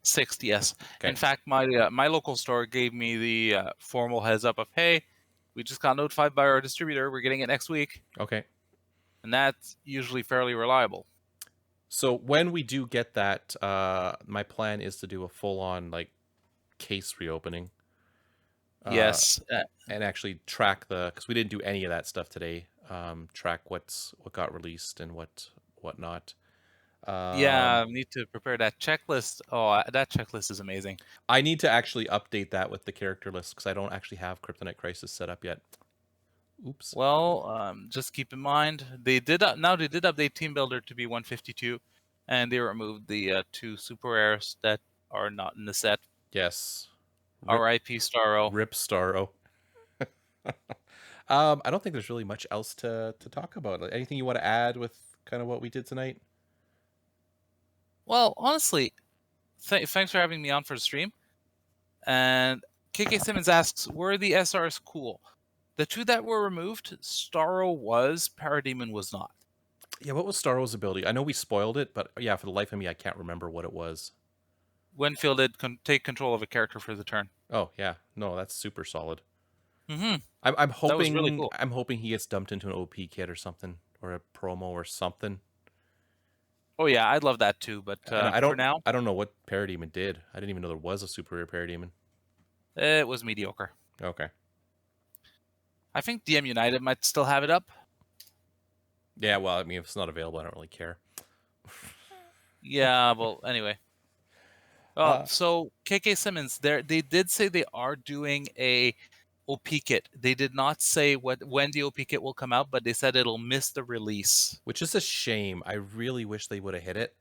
6th, yes. Okay. In fact, my local store gave me the formal heads up of, hey, we just got notified by our distributor. We're getting it next week. Okay. And that's usually fairly reliable. So when we do get that, my plan is to do a full-on like case reopening. Yes. And actually track because we didn't do any of that stuff today. Track what got released and what not. Yeah, need to prepare that checklist. Oh, that checklist is amazing. I need to actually update that with the character list because I don't actually have Kryptonite Crisis set up yet. Oops. Well, just keep in mind they did now they did update Team Builder to be 152, and they removed the 2 super rares that are not in the set. Yes. R.I.P. Starro. Rip Starro. I don't think there's really much else to talk about. Like, anything you want to add with kind of what we did tonight? Well, honestly, thanks for having me on for the stream. And KK Simmons asks, were the SRs cool? The 2 that were removed, Starro was, Parademon was not. Yeah, what was Starro's ability? I know we spoiled it, but yeah, for the life of me, I can't remember what it was. When fielded, take control of a character for the turn. Oh yeah, no, that's super solid. Mm-hmm. I'm That was hoping really cool. I'm hoping he gets dumped into an OP kit or something, or a promo or something. Oh yeah, I'd love that too. But for now, I don't know what Parademon did. I didn't even know there was a super rare Parademon. it was mediocre. Okay. I think DM United might still have it up. Yeah, well, I mean, if it's not available, I don't really care. Yeah, well, anyway. So KK Simmons, they did say they are doing a OP kit. They did not say when the OP kit will come out, but they said it'll miss the release. Which is a shame. I really wish they would have hit it.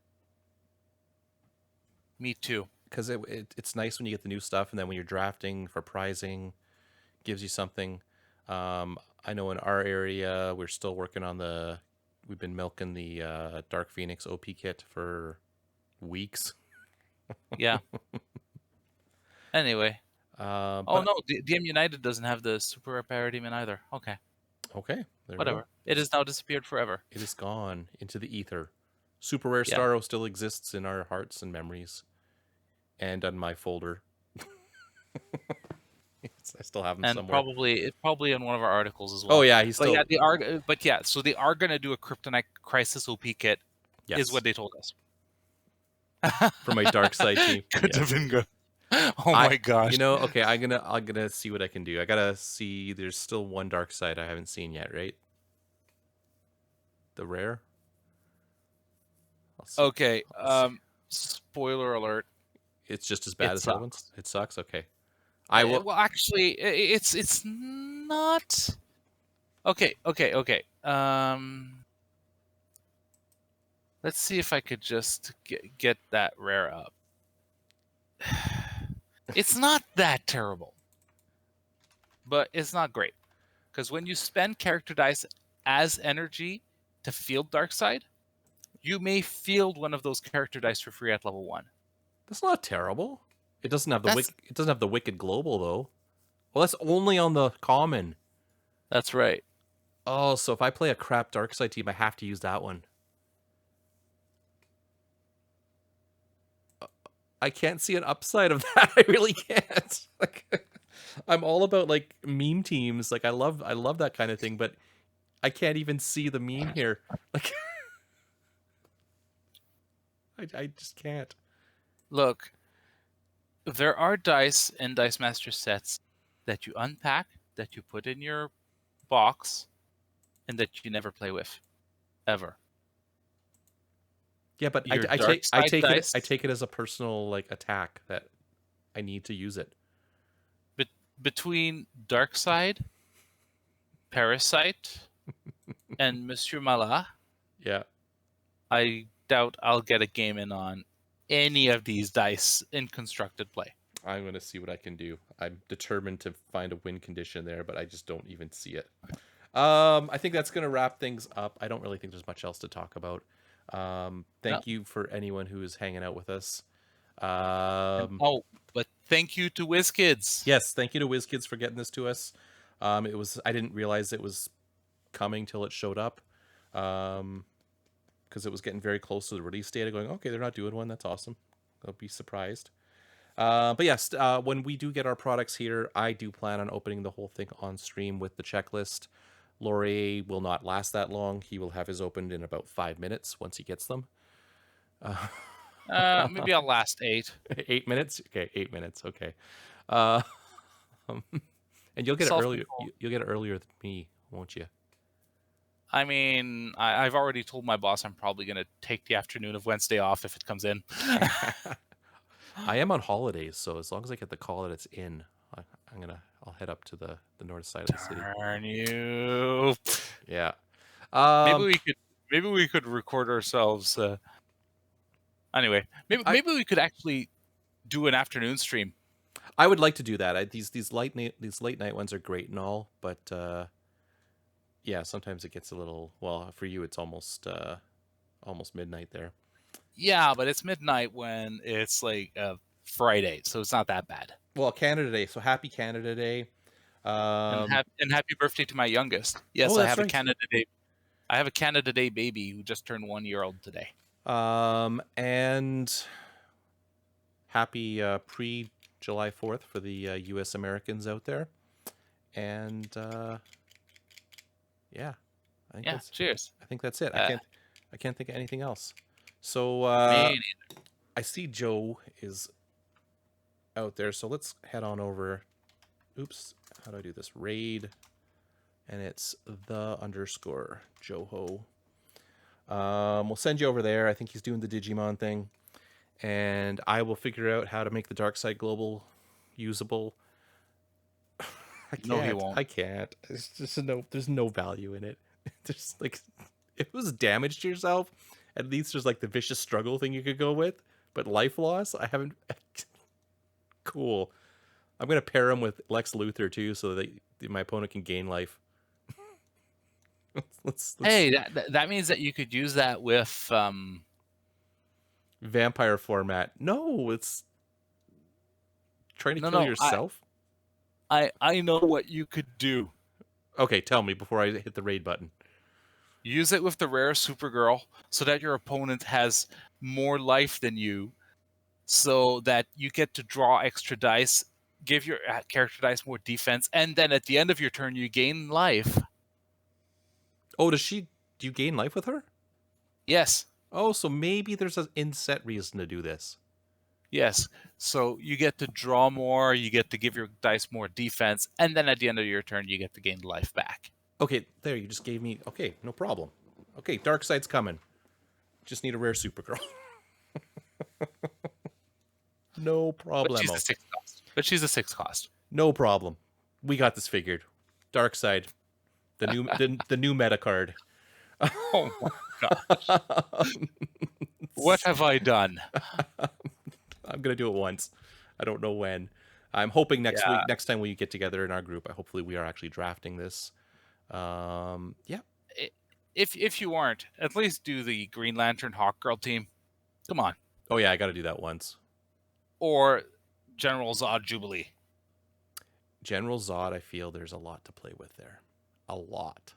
Me too. Because it's nice when you get the new stuff, and then when you're drafting for prizing, gives you something. I know in our area, we're still working on we've been milking the Dark Phoenix OP kit for weeks. Yeah. Anyway. Oh no, DM United doesn't have the super rare Parademon either. Okay. Okay. Whatever. It has now disappeared forever. It is gone into the ether. Super rare Yeah. Starro still exists in our hearts and memories, and on my folder. I still have him and somewhere. probably in one of our articles as well. Oh yeah, he's still. Yeah, so they are gonna do a Kryptonite Crisis OP kit. Yes. Is what they told us. For my dark side team. Could have been good. Oh my gosh. You know, okay, I'm gonna see what I can do. I gotta see. There's still one dark side I haven't seen yet, right? The rare. Okay. Spoiler alert. It's just as bad as that one. It sucks. Okay. I will. Well, actually, it's not. Okay. Let's see if I could just get that rare up. It's not that terrible, but it's not great. Because when you spend character dice as energy to field Darkside, you may field one of those character dice for free at level 1. That's not terrible. It doesn't have the Wicked Global though. Well, that's only on the common. That's right. Oh, so if I play a crap Darkside team, I have to use that one. I can't see an upside of that. I really can't. Like, I'm all about like meme teams. Like I love that kind of thing, but I can't even see the meme here. Like I just can't. Look, there are dice in Dice Master sets that you unpack, that you put in your box, and that you never play with, ever. Yeah, but I take it as a personal like attack that I need to use it. Between Darkside, Parasite, and Monsieur Malat, yeah, I doubt I'll get a game in on any of these dice in constructed play. I'm going to see what I can do. I'm determined to find a win condition there, but I just don't even see it. I think that's going to wrap things up. I don't really think there's much else to talk about. Thank you for anyone who is hanging out with us. But thank you to Wizklids. Yes, thank you to Wizklids for getting this to us. I didn't realize it was coming till it showed up. Because it was getting very close to the release date. Going, okay, they're not doing one. That's awesome. I'll be surprised. But yes, when we do get our products here, I do plan on opening the whole thing on stream with the checklist. Laurier will not last that long. He will have his opened in about 5 minutes once he gets them. Maybe I'll last 8. 8 minutes? Okay, 8 minutes. Okay. Uh, and you'll get it earlier. Self-control. You'll get it earlier than me, won't you? I mean, I've already told my boss I'm probably going to take the afternoon of Wednesday off if it comes in. I am on holidays, so as long as I get the call that it's in, I'll head up to the north side of the city. Darn you. Yeah. Maybe we could record ourselves. Anyway, maybe we could actually do an afternoon stream. I would like to do that. These late night ones are great and all, but yeah, sometimes it gets a little. Well, for you, it's almost midnight there. Yeah, but it's midnight when it's like Friday, so it's not that bad. Well, Canada Day. So happy Canada Day. And happy birthday to my youngest. Yes, I have a Canada Day. I have a Canada Day baby who just turned 1 year old today. And happy pre-July 4th for the U.S. Americans out there. And yeah, cheers. I think that's it. I can't think of anything else. So I see Joe is out there, so let's head on over. Oops, how do I do this? Raid, and it's _Joho. We'll send you over there. I think he's doing the Digimon thing, and I will figure out how to make the Dark Side Global usable. I can't. No, he won't. I can't. It's just there's no value in it. There's like, if it was damage to yourself, at least there's like the vicious struggle thing you could go with. But life loss, I haven't. Cool. I'm gonna pair him with Lex Luthor too, so that my opponent can gain life. let's Hey, that means that you could use that with vampire format. No, it's trying to kill yourself. I know what you could do. Okay, tell me before I hit the raid button. Use it with the rare Supergirl so that your opponent has more life than you, so that you get to draw extra dice, give your character dice more defense, and then at the end of your turn you gain life. Oh, do you gain life with her? Yes. Oh, so maybe there's an inset reason to do this. Yes. So you get to draw more, you get to give your dice more defense, and then at the end of your turn you get to gain life back. Okay, there, you just gave me... Okay, no problem. Okay, Darkseid's coming. Just need a rare Supergirl. No problem. But she's a 6 cost. She's a 6 cost. No problem. We got this figured. Darkseid. The new meta card. Oh my gosh. What have I done? I'm going to do it once. I don't know when. I'm hoping next time we get together in our group, hopefully we are actually drafting this. Yeah. If you aren't, at least do the Green Lantern Hawkgirl team. Come on. Oh yeah, I got to do that once. Or General Zod Jubilee. General Zod, I feel there's a lot to play with there. A lot.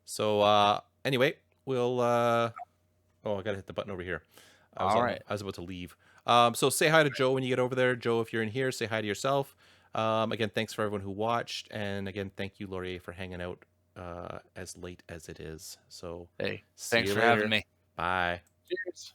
So anyway, we'll oh, I got to hit the button over here. I was about to leave. So say hi to Joe when you get over there. Joe, if you're in here, say hi to yourself. Again, thanks for everyone who watched. And again, thank you, Laurier, for hanging out as late as it is. So hey, thanks for having me. Bye. Cheers.